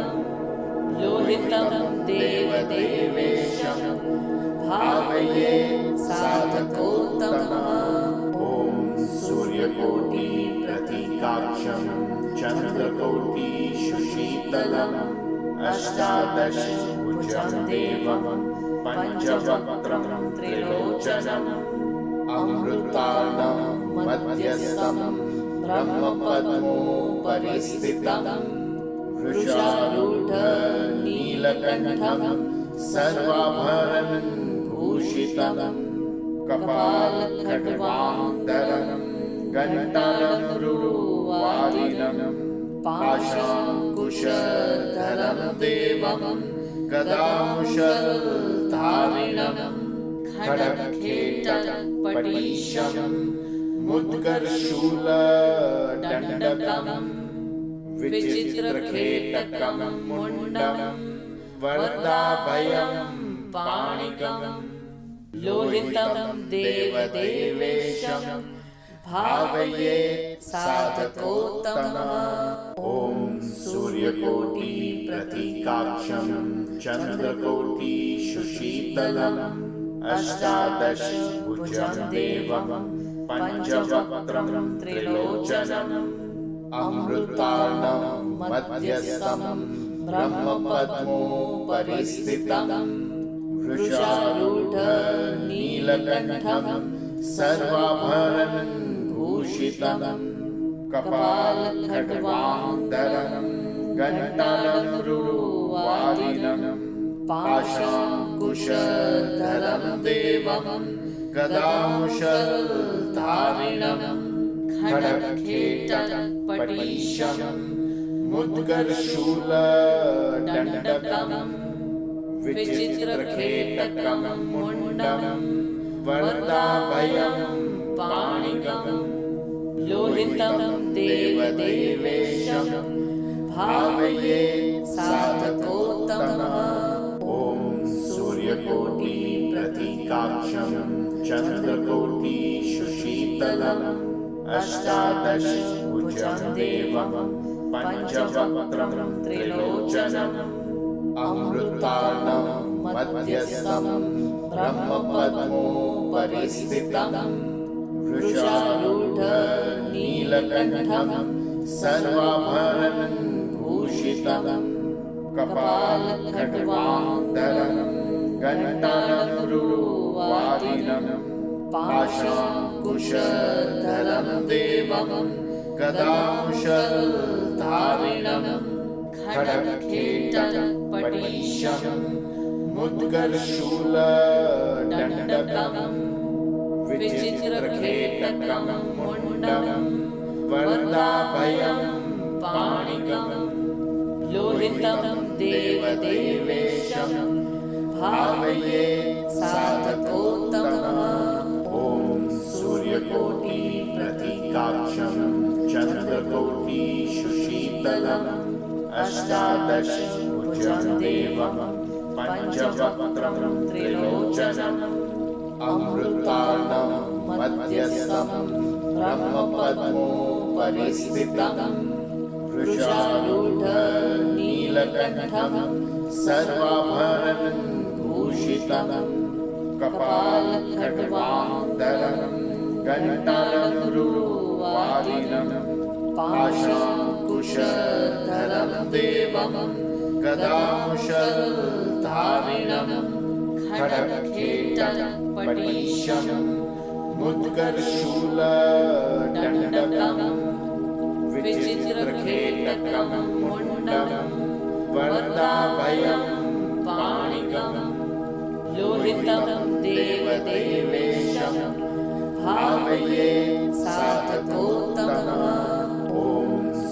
लोहितं देवदेवेशं भावये साधकोत्तमः। ॐ सूर्यकोटिप्रतीकाक्षं चन्द्रकोटिशुशीतलम् अष्टादशभुजं देवं पञ्चवक्त्रं त्रिलोचनम् अमृतार्णं मध्यस्थं ब्रह्मपद्मोपरिस्थितं वृषारूढं नीलकण्ठं सर्वाभरणं भूषितं कपालखड्गाधरं घण्टानमरुवादिनं पाशाङ्कुशधरं देवं गदांशधारिणं खड्गकेटपटीशं मुद्गरशूलदण्डकं विचित्रखेटकं मुण्डं वरदाभयं पाणिकं लोहितं देवदेवेशं भावये साधकोत्तमः। ॐ सूर्यकोटि प्रतीकाक्षं चन्द्रकोटि सुशीतलम् अष्टादशभुजं देवं पंचवक्त्रं त्रिलोचनम् अमृतार्णं मध्यस्थं ब्रह्मपद्मोपरिस्थितं वृषारूढ नीलकण्ठं सर्वाभरणभूषितं कपालखड्गान्तरं घण्टानमरुवादिनं पाशाङ्कुशधरं देवं गदामुशलधारिणं खड्गखेटपटीशं मुद्गरशूलदण्डकं विचित्रखेटकं मुण्डं वरदाभयं पाणिकं लोहितं देवदेवेशं भावये साधकोत्तमः। ॐ सूर्यकोटि प्रतीकाक्षं चन्द्रकोटि सुशीतलम् अष्टादशभुजं देवं पंचवक्त्रं त्रिलोचनम् अमृतार्णं मध्यस्थं ब्रह्मपद्मोपरिस्थितं वृषारूढ नीलकण्ठं सर्वाभरणभूषितं कपालखड्गान्तरं घण्टानमरुवादिनं पाशाङ्कुशधरं देवं गदामुशलधारिणं खड्गखेटपटीशं मुद्गरशूलदण्डकं विचित्रखेटकं मुण्डं वरदाभयं पाणिकं लोहितं देवदेवेशं भावये साधकोत्तमः। ॐ सूर्यकोटि प्रतीकाक्षं चन्द्रकोटि सुशीतलम् अष्टादशभुजं देवं पंचवक्त्रं त्रिलोचनम् अमृतार्णं मध्यस्थं ब्रह्मपद्मोपरिस्थितं वृषारूढ नीलकण्ठं सर्वाभरणभूषितं कपालखड्गान्तरं घण्टानमरुवादिनं पाशाङ्कुशधरं देवं गदामुशलधारिणं खड्गखेटपटीशं मुद्गरशूलदण्डकं विचित्रखेटकं मुण्डं वरदाभयं पाणिकं लोहितं देवदेवेशं भावये साधकोत्तमः। ॐ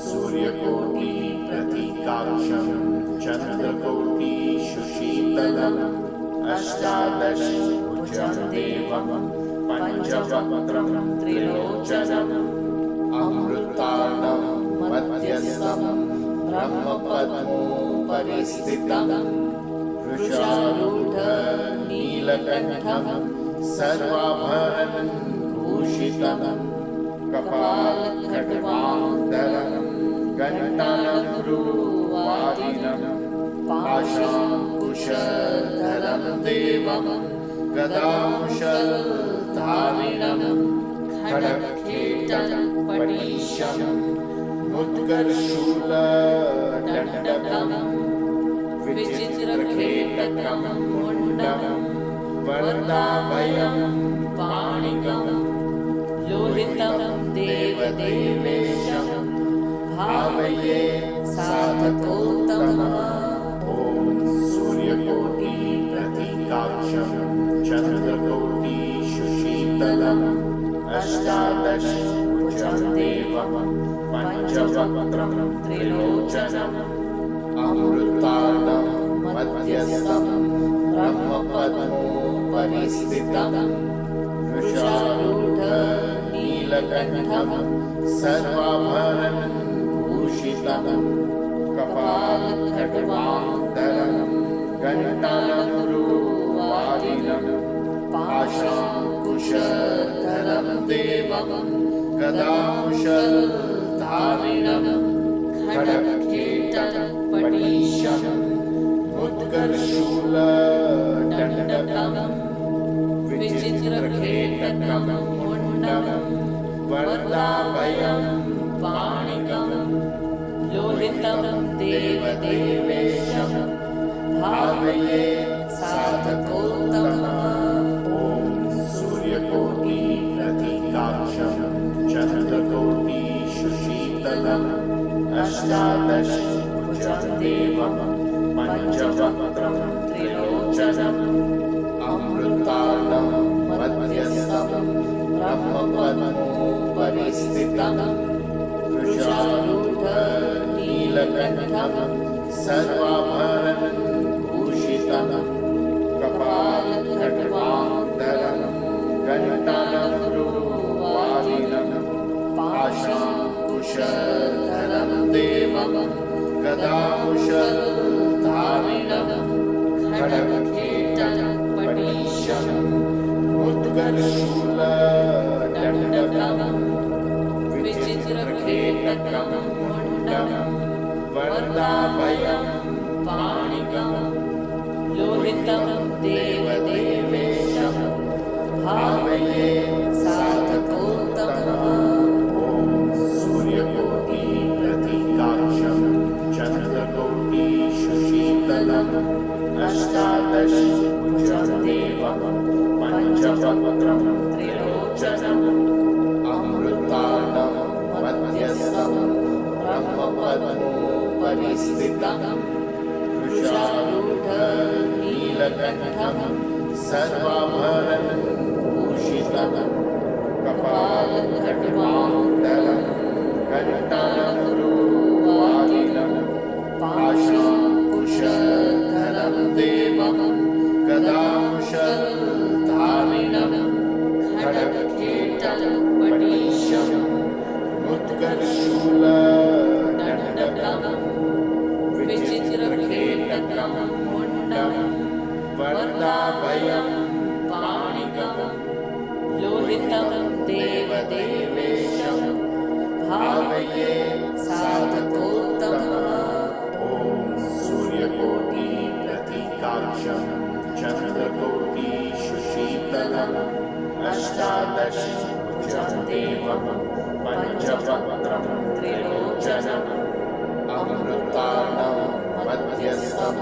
सूर्यकोटि प्रतीकाक्षं चन्द्रकोटि सुशीतलम् अष्टादशभुजं देवं पंचवक्त्रं त्रिलोचनम् अमृतार्णं मध्यस्थं ब्रह्मपद्मोपरिस्थितं वृषारूढ नीलकण्ठं सर्वाभरणभूषितं कपालखड्गान्तरं घण्टानमरुवादिनं पाशाङ्कुशधरं देवं गदामुशलधारिणं खड्गखेटपटीशं मुद्गरशूलदण्डकं विचित्रखेटकं मुण्डं वरदाभयं पाणिकं लोहितं देवदेवेशं भावये साधकोत्तमः। ॐ सूर्यकोटि प्रतीकाक्षं चन्द्रकोटि सुशीतलम् अष्टादशभुजं देवं पंचवक्त्रं त्रिलोचनम् अमृतार्णं मध्यस्थं ब्रह्मपद्मोपरिस्थितं वृषारूढ नीलकण्ठं सर्वाभरणभूषितं परिस्थितं कपालखड्वान्तरं घण्टानमरुवादिनं पाशाङ्कुशधरं देवं गदाकुशलधारिणं खड्गखेटपटीशम् उत्कर्षूलदण्डकं विचित्रखेटकं मुण्डं वरदाभयं पाणिकं लोहितं देवदेवेशं भावये साधकोत्तमम्। ॐ सूर्यकोटिप्रतीकाक्षं चन्द्रकोटिशुशीतलम् अष्टादशभुजं देवं पञ्चवक्त्रं त्रिलोचनम् अमृतालं मध्यस्थं ब्रह्मपद्मोपरिस्थितं वृषारूढनीलकण्ठं सर्वाभरणभूषितं कपालखड्वान्तरं घण्टानमरुवादिनं पाशाङ्कुशधरं देवं गदाकुशलधारिणं खड्गखेटपटीशम् उत्कर्षूलदण्डकं विचित्रखेटकं मुण्डं वरदाभयं पाणिकं लोहितं देवदेवेशं भावये साधकोत्तमम्। ॐ सूर्यकोटिप्रतीकाक्षं चन्द्रकोटिशुशीतलम् अष्टादशभुजं देवं पञ्चवक्त्रं त्रिलोचनम् अमृतालं मध्यस्थं ब्रह्मपद्मोपरिस्थितं वृषारूढनीलकण्ठं सर्वाभरणभूषितं कपालखड्वान्तरं घण्टानमरुवादिनं पाशाङ्कुशधरं देवं गदाकुशलधारिणं खड्गखेटपटीशम् उत्कर्षूलदण्डकं विचित्रखेटकं मुण्डं वरदाभयं पाणिकं लोहितं देवदेवेशं भावये साधकोत्तमम्। ॐ सूर्यकोटिप्रतीकाक्षं चन्द्रकोटिशुशीतलम् अष्टादशभुजं देवं पञ्चवक्त्रं त्रिलोचनम् अमृतालं मध्यस्थं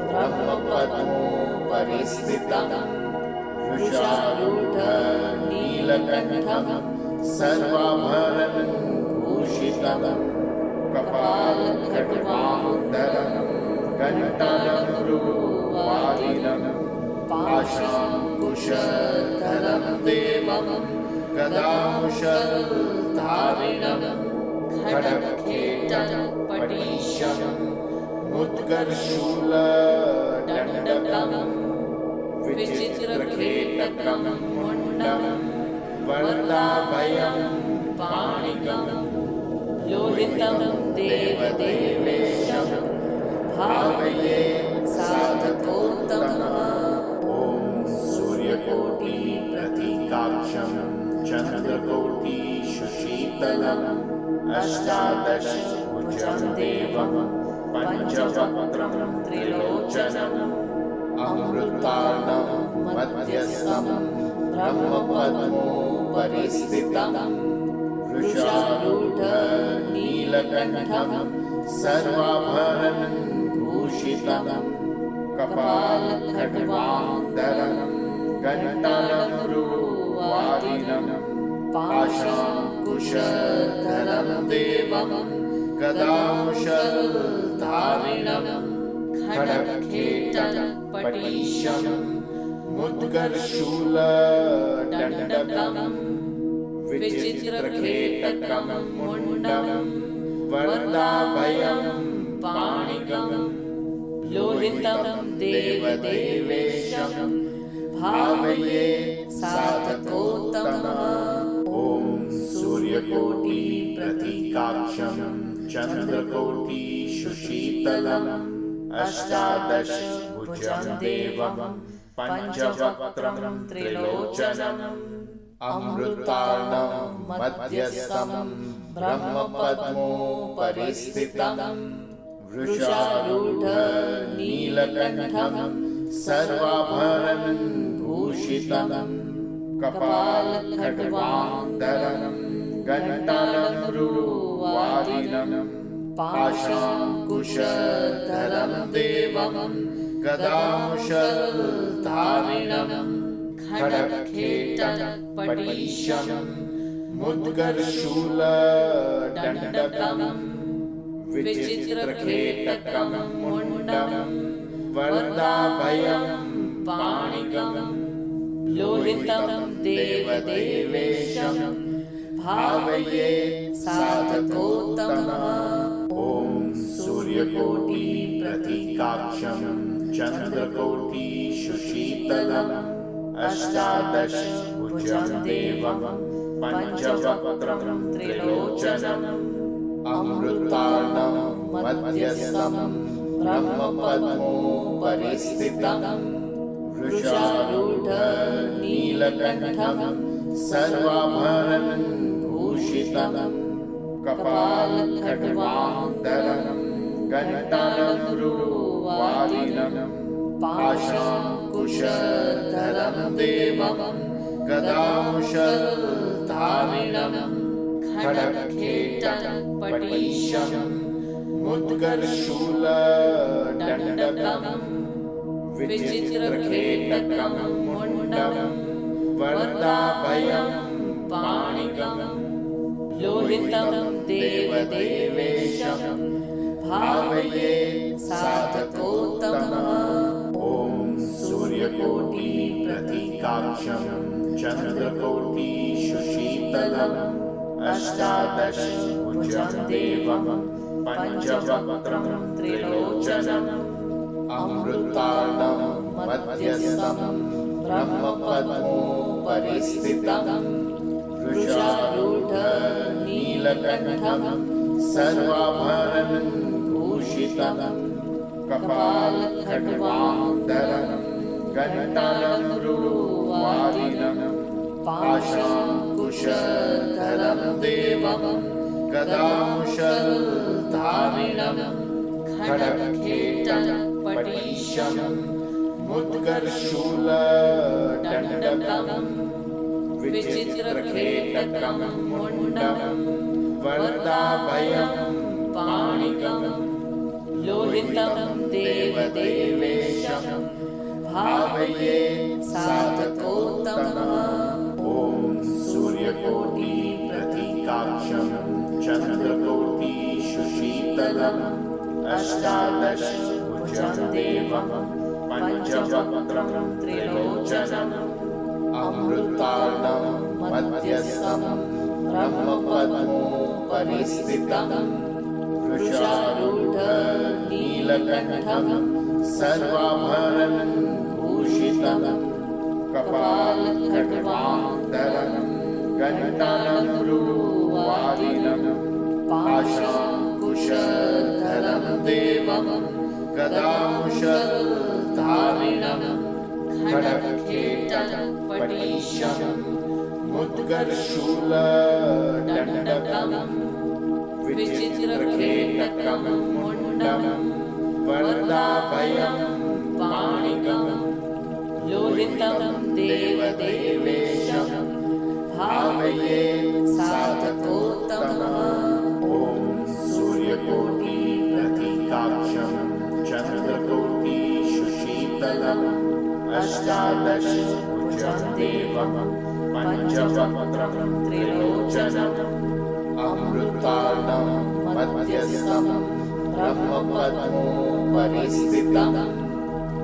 ब्रह्मपद्मोपरिस्थितं वृषारूढनीलकण्ठं सर्वाभरणभूषितं कपालखड्वान्तरं घण्टानमरुवादिनं पाशाङ्कुशधरं देवं गदाकुशलधारिणं खड्गखेटपटीशम् उत्कर्षूलदण्डकं विचित्रखेटकं मुण्डं वरदाभयं पाणिकं लोहितं देवदेवेशं भावये साधकोत्तमम्। ॐ सूर्यकोटिप्रतीकाक्षं चन्द्रकोटिशुशीतलम् अष्टादशभुजं देवं पञ्चवक्त्रं त्रिलोचनम् अमृतालं मध्यस्थं ब्रह्मपद्मोपरिस्थितं वृषारूढनीलकण्ठं सर्वाभरणभूषितं कपालखड्वान्तरं घण्टानमरुवादिनं पाशाङ्कुशधरं देवं गदाकुशलधारिणं खड्गखेटपटीशम् उत्कर्षूलदण्डकं विचित्रखेटकं मुण्डं वरदाभयं पाणिकं लोहितं देवदेवेशं भावये साधकोत्तमम्। ॐ सूर्यकोटिप्रतीकाक्षं चन्द्रकोटि सुशीतलम् अष्टादश भुजं देवं पञ्चवक्त्रं त्रिलोचनम् अमृतार्णं मध्यस्थं ब्रह्मपद्मोपरिस्थितं वृषारूढ नीलकण्ठं सर्वाभरणभूषितं कपालखड्गान्तरं घण्टानमरुवादिनं पाशाङ्कुशधरं देवं गदामुशलधारिणं खड्गखेटपटीशं मुद्गरशूलदण्डकं विचित्रखेटकं मुण्डं वरदाभयं पाणिकं लोहितं देवदेवेशं भावये साधकोत्तमः। ॐ सूर्यकोटि प्रतीकाक्षं चन्द्रकोटि सुशीतलम् अष्टादश भुजं देवं पञ्चवक्त्रं त्रिलोचनम् अमृतार्णं मध्यस्थं ब्रह्मपद्मोपरिस्थितं वृषारूढ नीलकण्ठं सर्वाभरणभूषितं कपालखड्गान्तरं घण्टानमरुवादिनं पाशाङ्कुशधरं देवं गदामुशलधारिणं खड्गखेटपटीशं मुद्गरशूलदण्डकं विचित्रखेटकं मुण्डं वरदाभयं पाणिकं लोहितं देवदेवेशं भावये साधकोत्तमः। ॐ सूर्यकोटि प्रतीकाक्षं चन्द्रकोटि सुशीतलम् अष्टादश भुजं देवं पञ्चवक्त्रं त्रिलोचनम् अमृतार्णं मध्यस्थं ब्रह्मपद्मोपरिस्थितं वृषारूढ नीलकण्ठं सर्वाभरणभूषितं कपालखड्गान्तरं घण्टानमरुवादिनं पाशाङ्कुशधरं देवं गदामुशलधारिणं खड्गखेटपटीशं मुद्गरशूलदण्डकं विचित्रखेटकं मुण्डं वरदाभयं पाणिकं लोहितं देवदेवेशं भावये साधकोत्तमः। ॐ सूर्यकोटि प्रतीकाक्षं चन्द्रकोटि सुशीतलम् अष्टादश भुजं देवं पञ्चवक्त्रं त्रिलोचनम् अमृतार्णं मध्यस्थं ब्रह्मपद्मोपरिस्थितं वृषारूढ नीलकण्ठं सर्वाभरणभूषितं कपालखड्गान्तरं घण्टानमरुवादिनं पाशाङ्कुशधरं देवं गदामुशलधारिणं खड्गखेटपटीशं मुद्गरशूलदण्डकं विचित्रखेटकं मुण्डं वरदाभयं पाणिकं लोहितं देवदेवेशं भावये साधकोत्तमः। ॐ सूर्यकोटि प्रतीकाक्षं चन्द्रकोटि सुशीतलम् अष्टादश भुजं देवं पञ्चवक्त्रं त्रिलोचनम् अमृतार्णं मध्यस्थं ब्रह्मपद्मोपरिस्थितं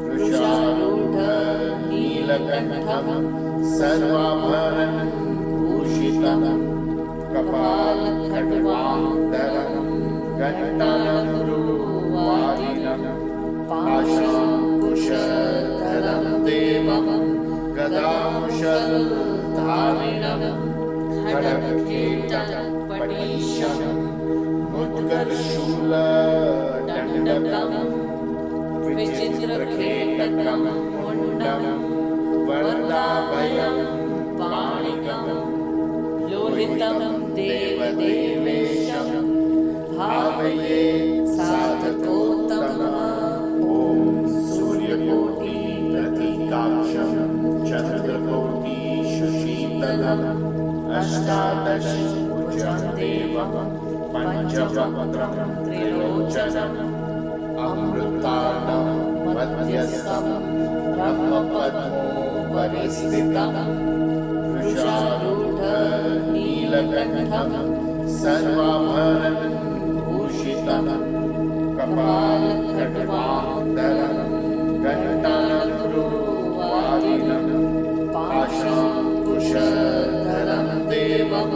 वृषारूढ नीलकण्ठं सर्वाभरणभूषितं कपालखड्गान्तरं घण्टानमरुवादिनं पाशाङ्कुशधरं देवं गदामुशलधारिणं खड्गखेटपटीशं मुद्गरशूलदण्डकं विचित्रकेतकं मुण्डं वरदाभयं पाणिकं लोहितं देवदेवेशं भावये साधकोत्तमम्। ॐ सूर्यकोटिप्रतीकाक्षं चन्द्रकोटिशशीतलम् अष्टादशभुजं देवं पञ्चवक्त्रं त्रिलोचनम् अमृतार्णं मध्यस्थं ब्रह्मपद्मोपरिस्थितं वृषारूढनीलकण्ठं सर्वाभरणभूषितं कपालखड्वान्तरं घण्टानगुरुवादिनं पाशाङ्कुशधरं देवं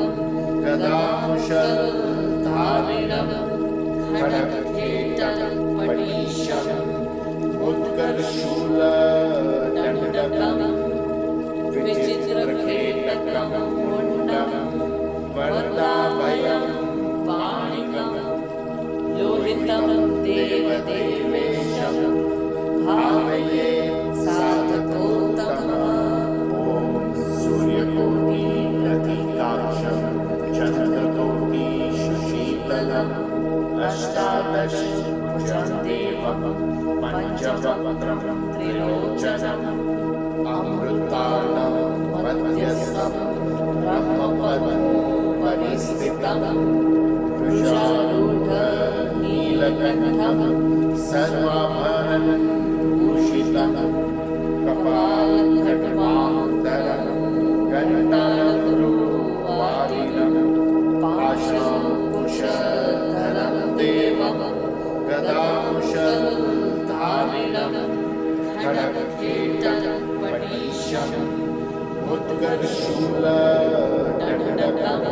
गदाकुशलधारिणं खड्गकेटपटीशं मुद्गरशूलदण्डकं विचित्रकेतकं मुण्डं वरदाभयं पाणिकं लोहितं देवदेवेशं भावये साधकोत्तमम्। ॐ सूर्यकोटिप्रतीकाक्षं चन्द्रकोटिशशीतलम् अष्टादशभुजं देवं पञ्चवक्त्रं त्रिलोचनम् अमृतार्णं मध्यस्थं ब्रह्मपद्मोपरिस्थितं वृषारूढनीलकण्ठं सर्वाभरणभूषितं कपालखड्वान्तरं घण्टानगुरुवादिनं पाशाङ्कुशधरं देवं गदाकुशलधारिणं खड्गकेटपटीशं मुद्गरशूलदण्डकं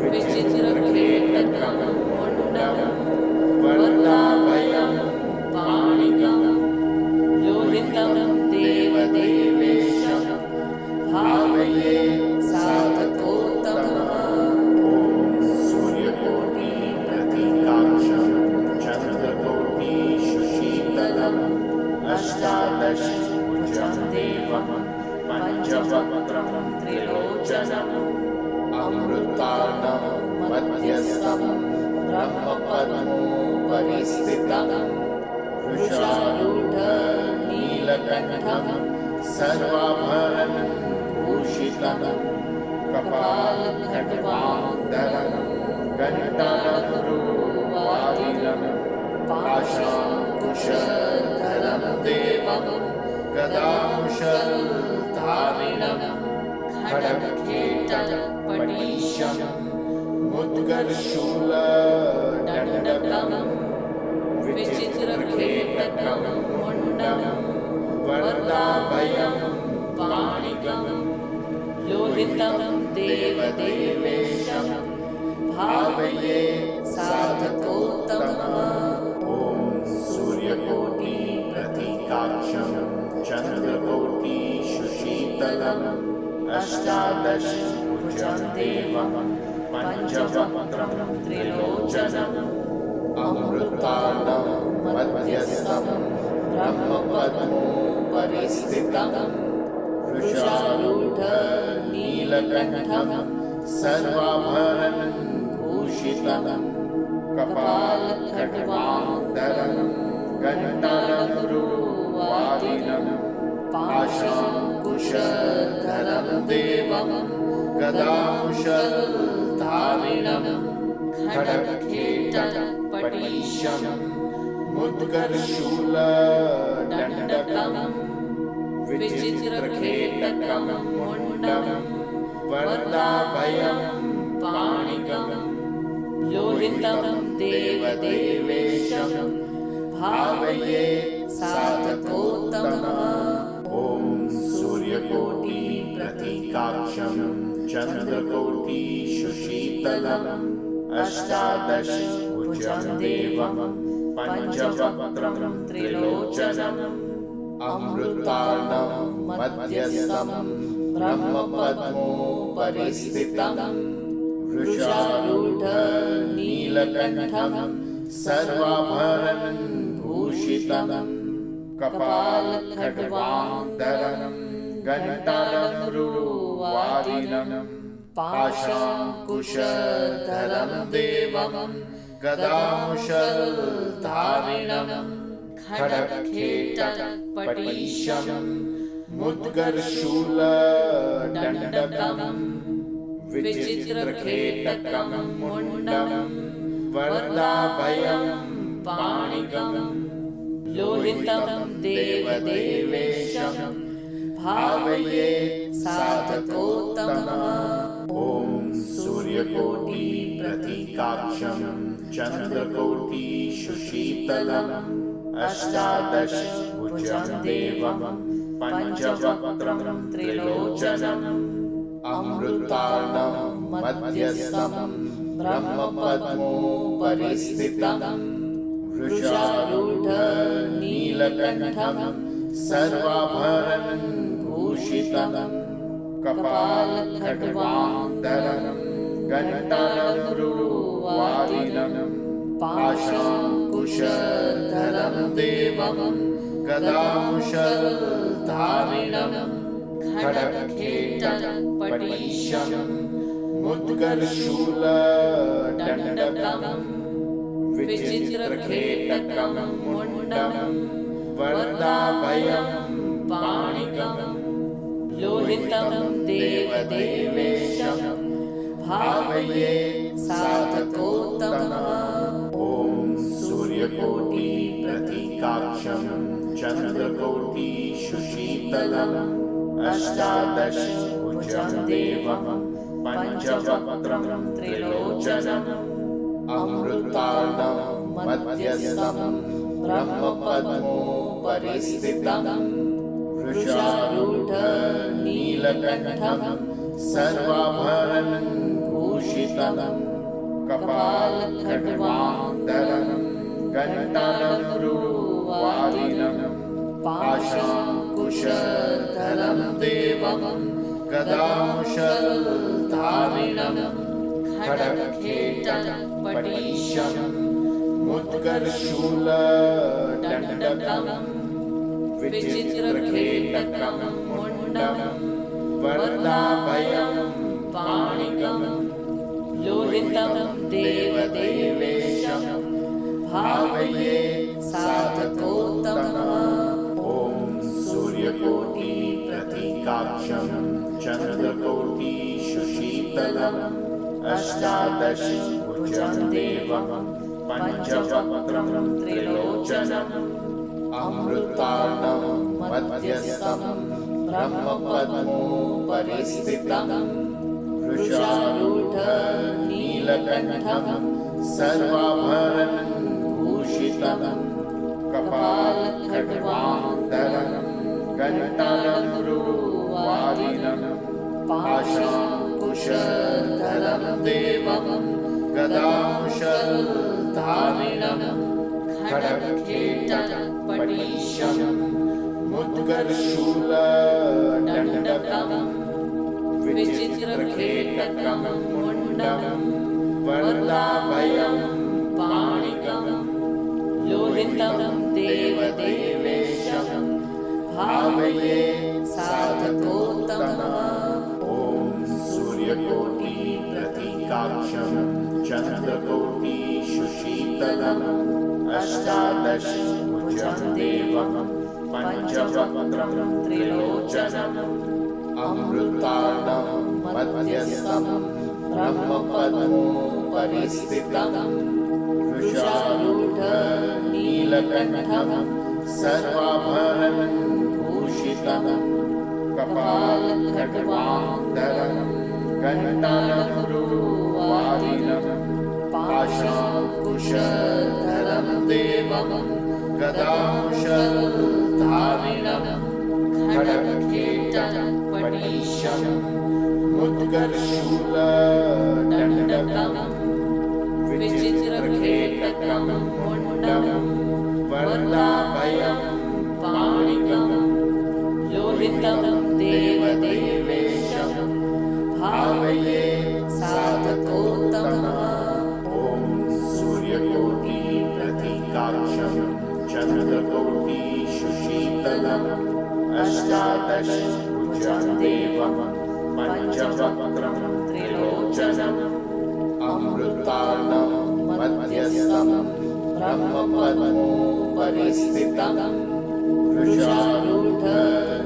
विचित्रकेतकं मुण्डं वरदाभयं पाणिकं लोहितं देवदेवेशं भावये साधकोत्तमम्। ॐ सूर्यकोटिप्रतीकाक्षं चन्द्रकोटिशशीतलम् अष्टादशभुजं देवं पञ्चवक्त्रं त्रिलोचनम् अमृतार्णं मध्यस्थं ब्रह्मपद्मोपरिस्थितं वृषारूढनीलकण्ठं सर्वाभरणभूषितं कपालखड्वान्तरं घण्टानगुरुवादिनं पाशाङ्कुशधरं देवं गदाकुशलधारिणं खड्गकेटपटीशं मुद्गरशूलदण्डकं विचित्रकेतकं मुण्डं वरदाभयं पाणिकं लोहितं देवदेवेशं भावये साधकोत्तमम्। ॐ सूर्यकोटिप्रतीकाक्षं चन्द्रकोटिशशीतलम् अष्टादशभुजं देवं पञ्चवक्त्रं त्रिलोचनम् अमृतार्णं मध्यस्थं ब्रह्मपद्मोपरिस्थितं वृषारूढनीलकण्ठं सर्वाभरणभूषितं कपालखड्वान्तरं घण्टानगुरुवादिनं पाशाङ्कुशधरं देवं गदाकुशलधारिणं खड्गकेटपटीशं मुद्गरशूलदण्डकं विचित्रकेतकं मुण्डं वरदाभयं पाणिकं लोहितं देवदेवेशं भावये साधकोत्तमम्। ॐ सूर्यकोटिप्रतीकाक्षं चन्द्रकोटिशशीतलम् अष्टादशभुजं देवं पञ्चवक्त्रं त्रिलोचनम् अमृतार्णं मध्यस्थं ब्रह्मपद्मोपरिस्थितं वृषारूढ नीलकण्ठं सर्वाभरणं भूषितं कपालखड्गान्तरं घण्टाडमरुवादिनं पाशाङ्कुशधरं देवं गदामुशलधारिणं खड्गखेटपटीशं मुद्गरशूलदण्डकं विचित्रखेटकं मुण्डं वरदाभयं पाणिकं लोहितं देवदेवेशं भावये साधकोत्तमः। ॐ सूर्यकोटि प्रतीकाक्षं चन्द्रकोटिशुशीतलम् अष्टादशभुजं देवं पञ्चवक्त्रं त्रिलोचनम् अमृतार्णं मध्यस्थं ब्रह्मपद्मोपरि स्थितं वृषारूढ नीलकण्ठं सर्वाभरणं भूषितं कपालखड्गान्तरं घण्टाडमरुवादिनं पाशाङ्कुशधरं देवं गदामुशलधारिणं खड्गखेटपटीशं मुद्गरशूलदण्डकं विचित्रखेटकं मुण्डं वरदाभयं पाणिकं लोहितं देवदेवेशं भावये साधकोत्तमः। ॐ सूर्यकोटि प्रतीकाक्षं चन्द्रकोटिशुशीतलम् अष्टादशभुजं देवं पञ्चवक्त्रं त्रिलोचनम् अमृतार्णं मध्यस्थं ब्रह्मपद्मोपरि स्थितं वृषारूढ नीलकण्ठं सर्वाभरणं भूषितं कपालखड्गान्तरं घण्टाडमरुवादिनं पाशाङ्कुशधरं देवं गदामुशलधारिणं खड्गखेटपटीशं मुद्गरशूलदण्डकं विचित्रखेटकं मुण्डं वरदाभयं पाणिकं लोहितं देवदेवेशं भावये साधकोत्तमः। ॐ सूर्यकोटि प्रतीकाक्षं चन्द्रकोटिशुशीतलम् अष्टादशभुजं देवं पञ्चवक्त्रं त्रिलोचनम् अमृतार्णं मध्यस्थं ब्रह्मपद्मोपरि स्थितं वृषारूढ नीलकण्ठं सर्वाभरणं भूषितं कपालखड्गान्तरं घण्टाडमरुवादिनं पाशाङ्कुशधरं देवं गदामुशलधारिणं खड्गखेटपटीशं मुद्गरशूलदण्डकं विचित्रखेटकं मुण्डं वरदाभयं पाणिकं लोहितं देवदेवेशं भावये साधकोत्तमः। ॐ सूर्यकोटि प्रतीकाक्षं चन्द्रकोटिशुशीतलम् अष्टादशभुजं देवं पञ्चवक्त्रं त्रिलोचनम् अमृतार्णं मध्यस्थं ब्रह्मपद्मोपरि स्थितं वृषारूढ नीलकण्ठं सर्वाभरणं भूषितं कपालखड्गान्तरं घण्टाडमरुवादिनं पाशाङ्कुशधरं देवं गदामुशलधारिणं खड्गखेटपटीशं मुद्गरशूलदण्डकं विचित्रखेटकं मुण्डं वरदाभयं पाणिकं लोहितं देवदेवेशं भावये साधको चन्द्रकोटिशुशीतलम् अष्टादश भुजं देवं पञ्चवक्त्रं त्रिलोचनम् अमृतालं मध्यस्थं ब्रह्मपद्मोपरि स्थितं वृषारूढं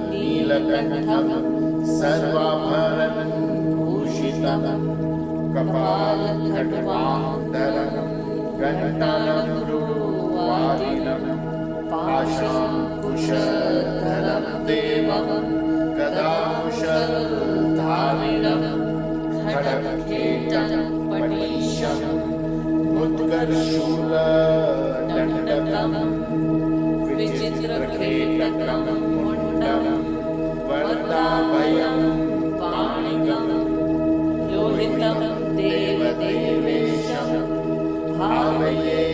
नीलकण्ठं सर्वाभरणं भूषितं कपालखड्गाधरं घण्टानमृवारिणं पाशाङ्कुशधरं देवं गदाकुशलधारिणं खड्गखेटं पटीशं मुद्गरशूलदण्डकं विचित्रखेटकं मुण्डं वरदाभयं पाणिकं लोहितं देवदेवेशं भावये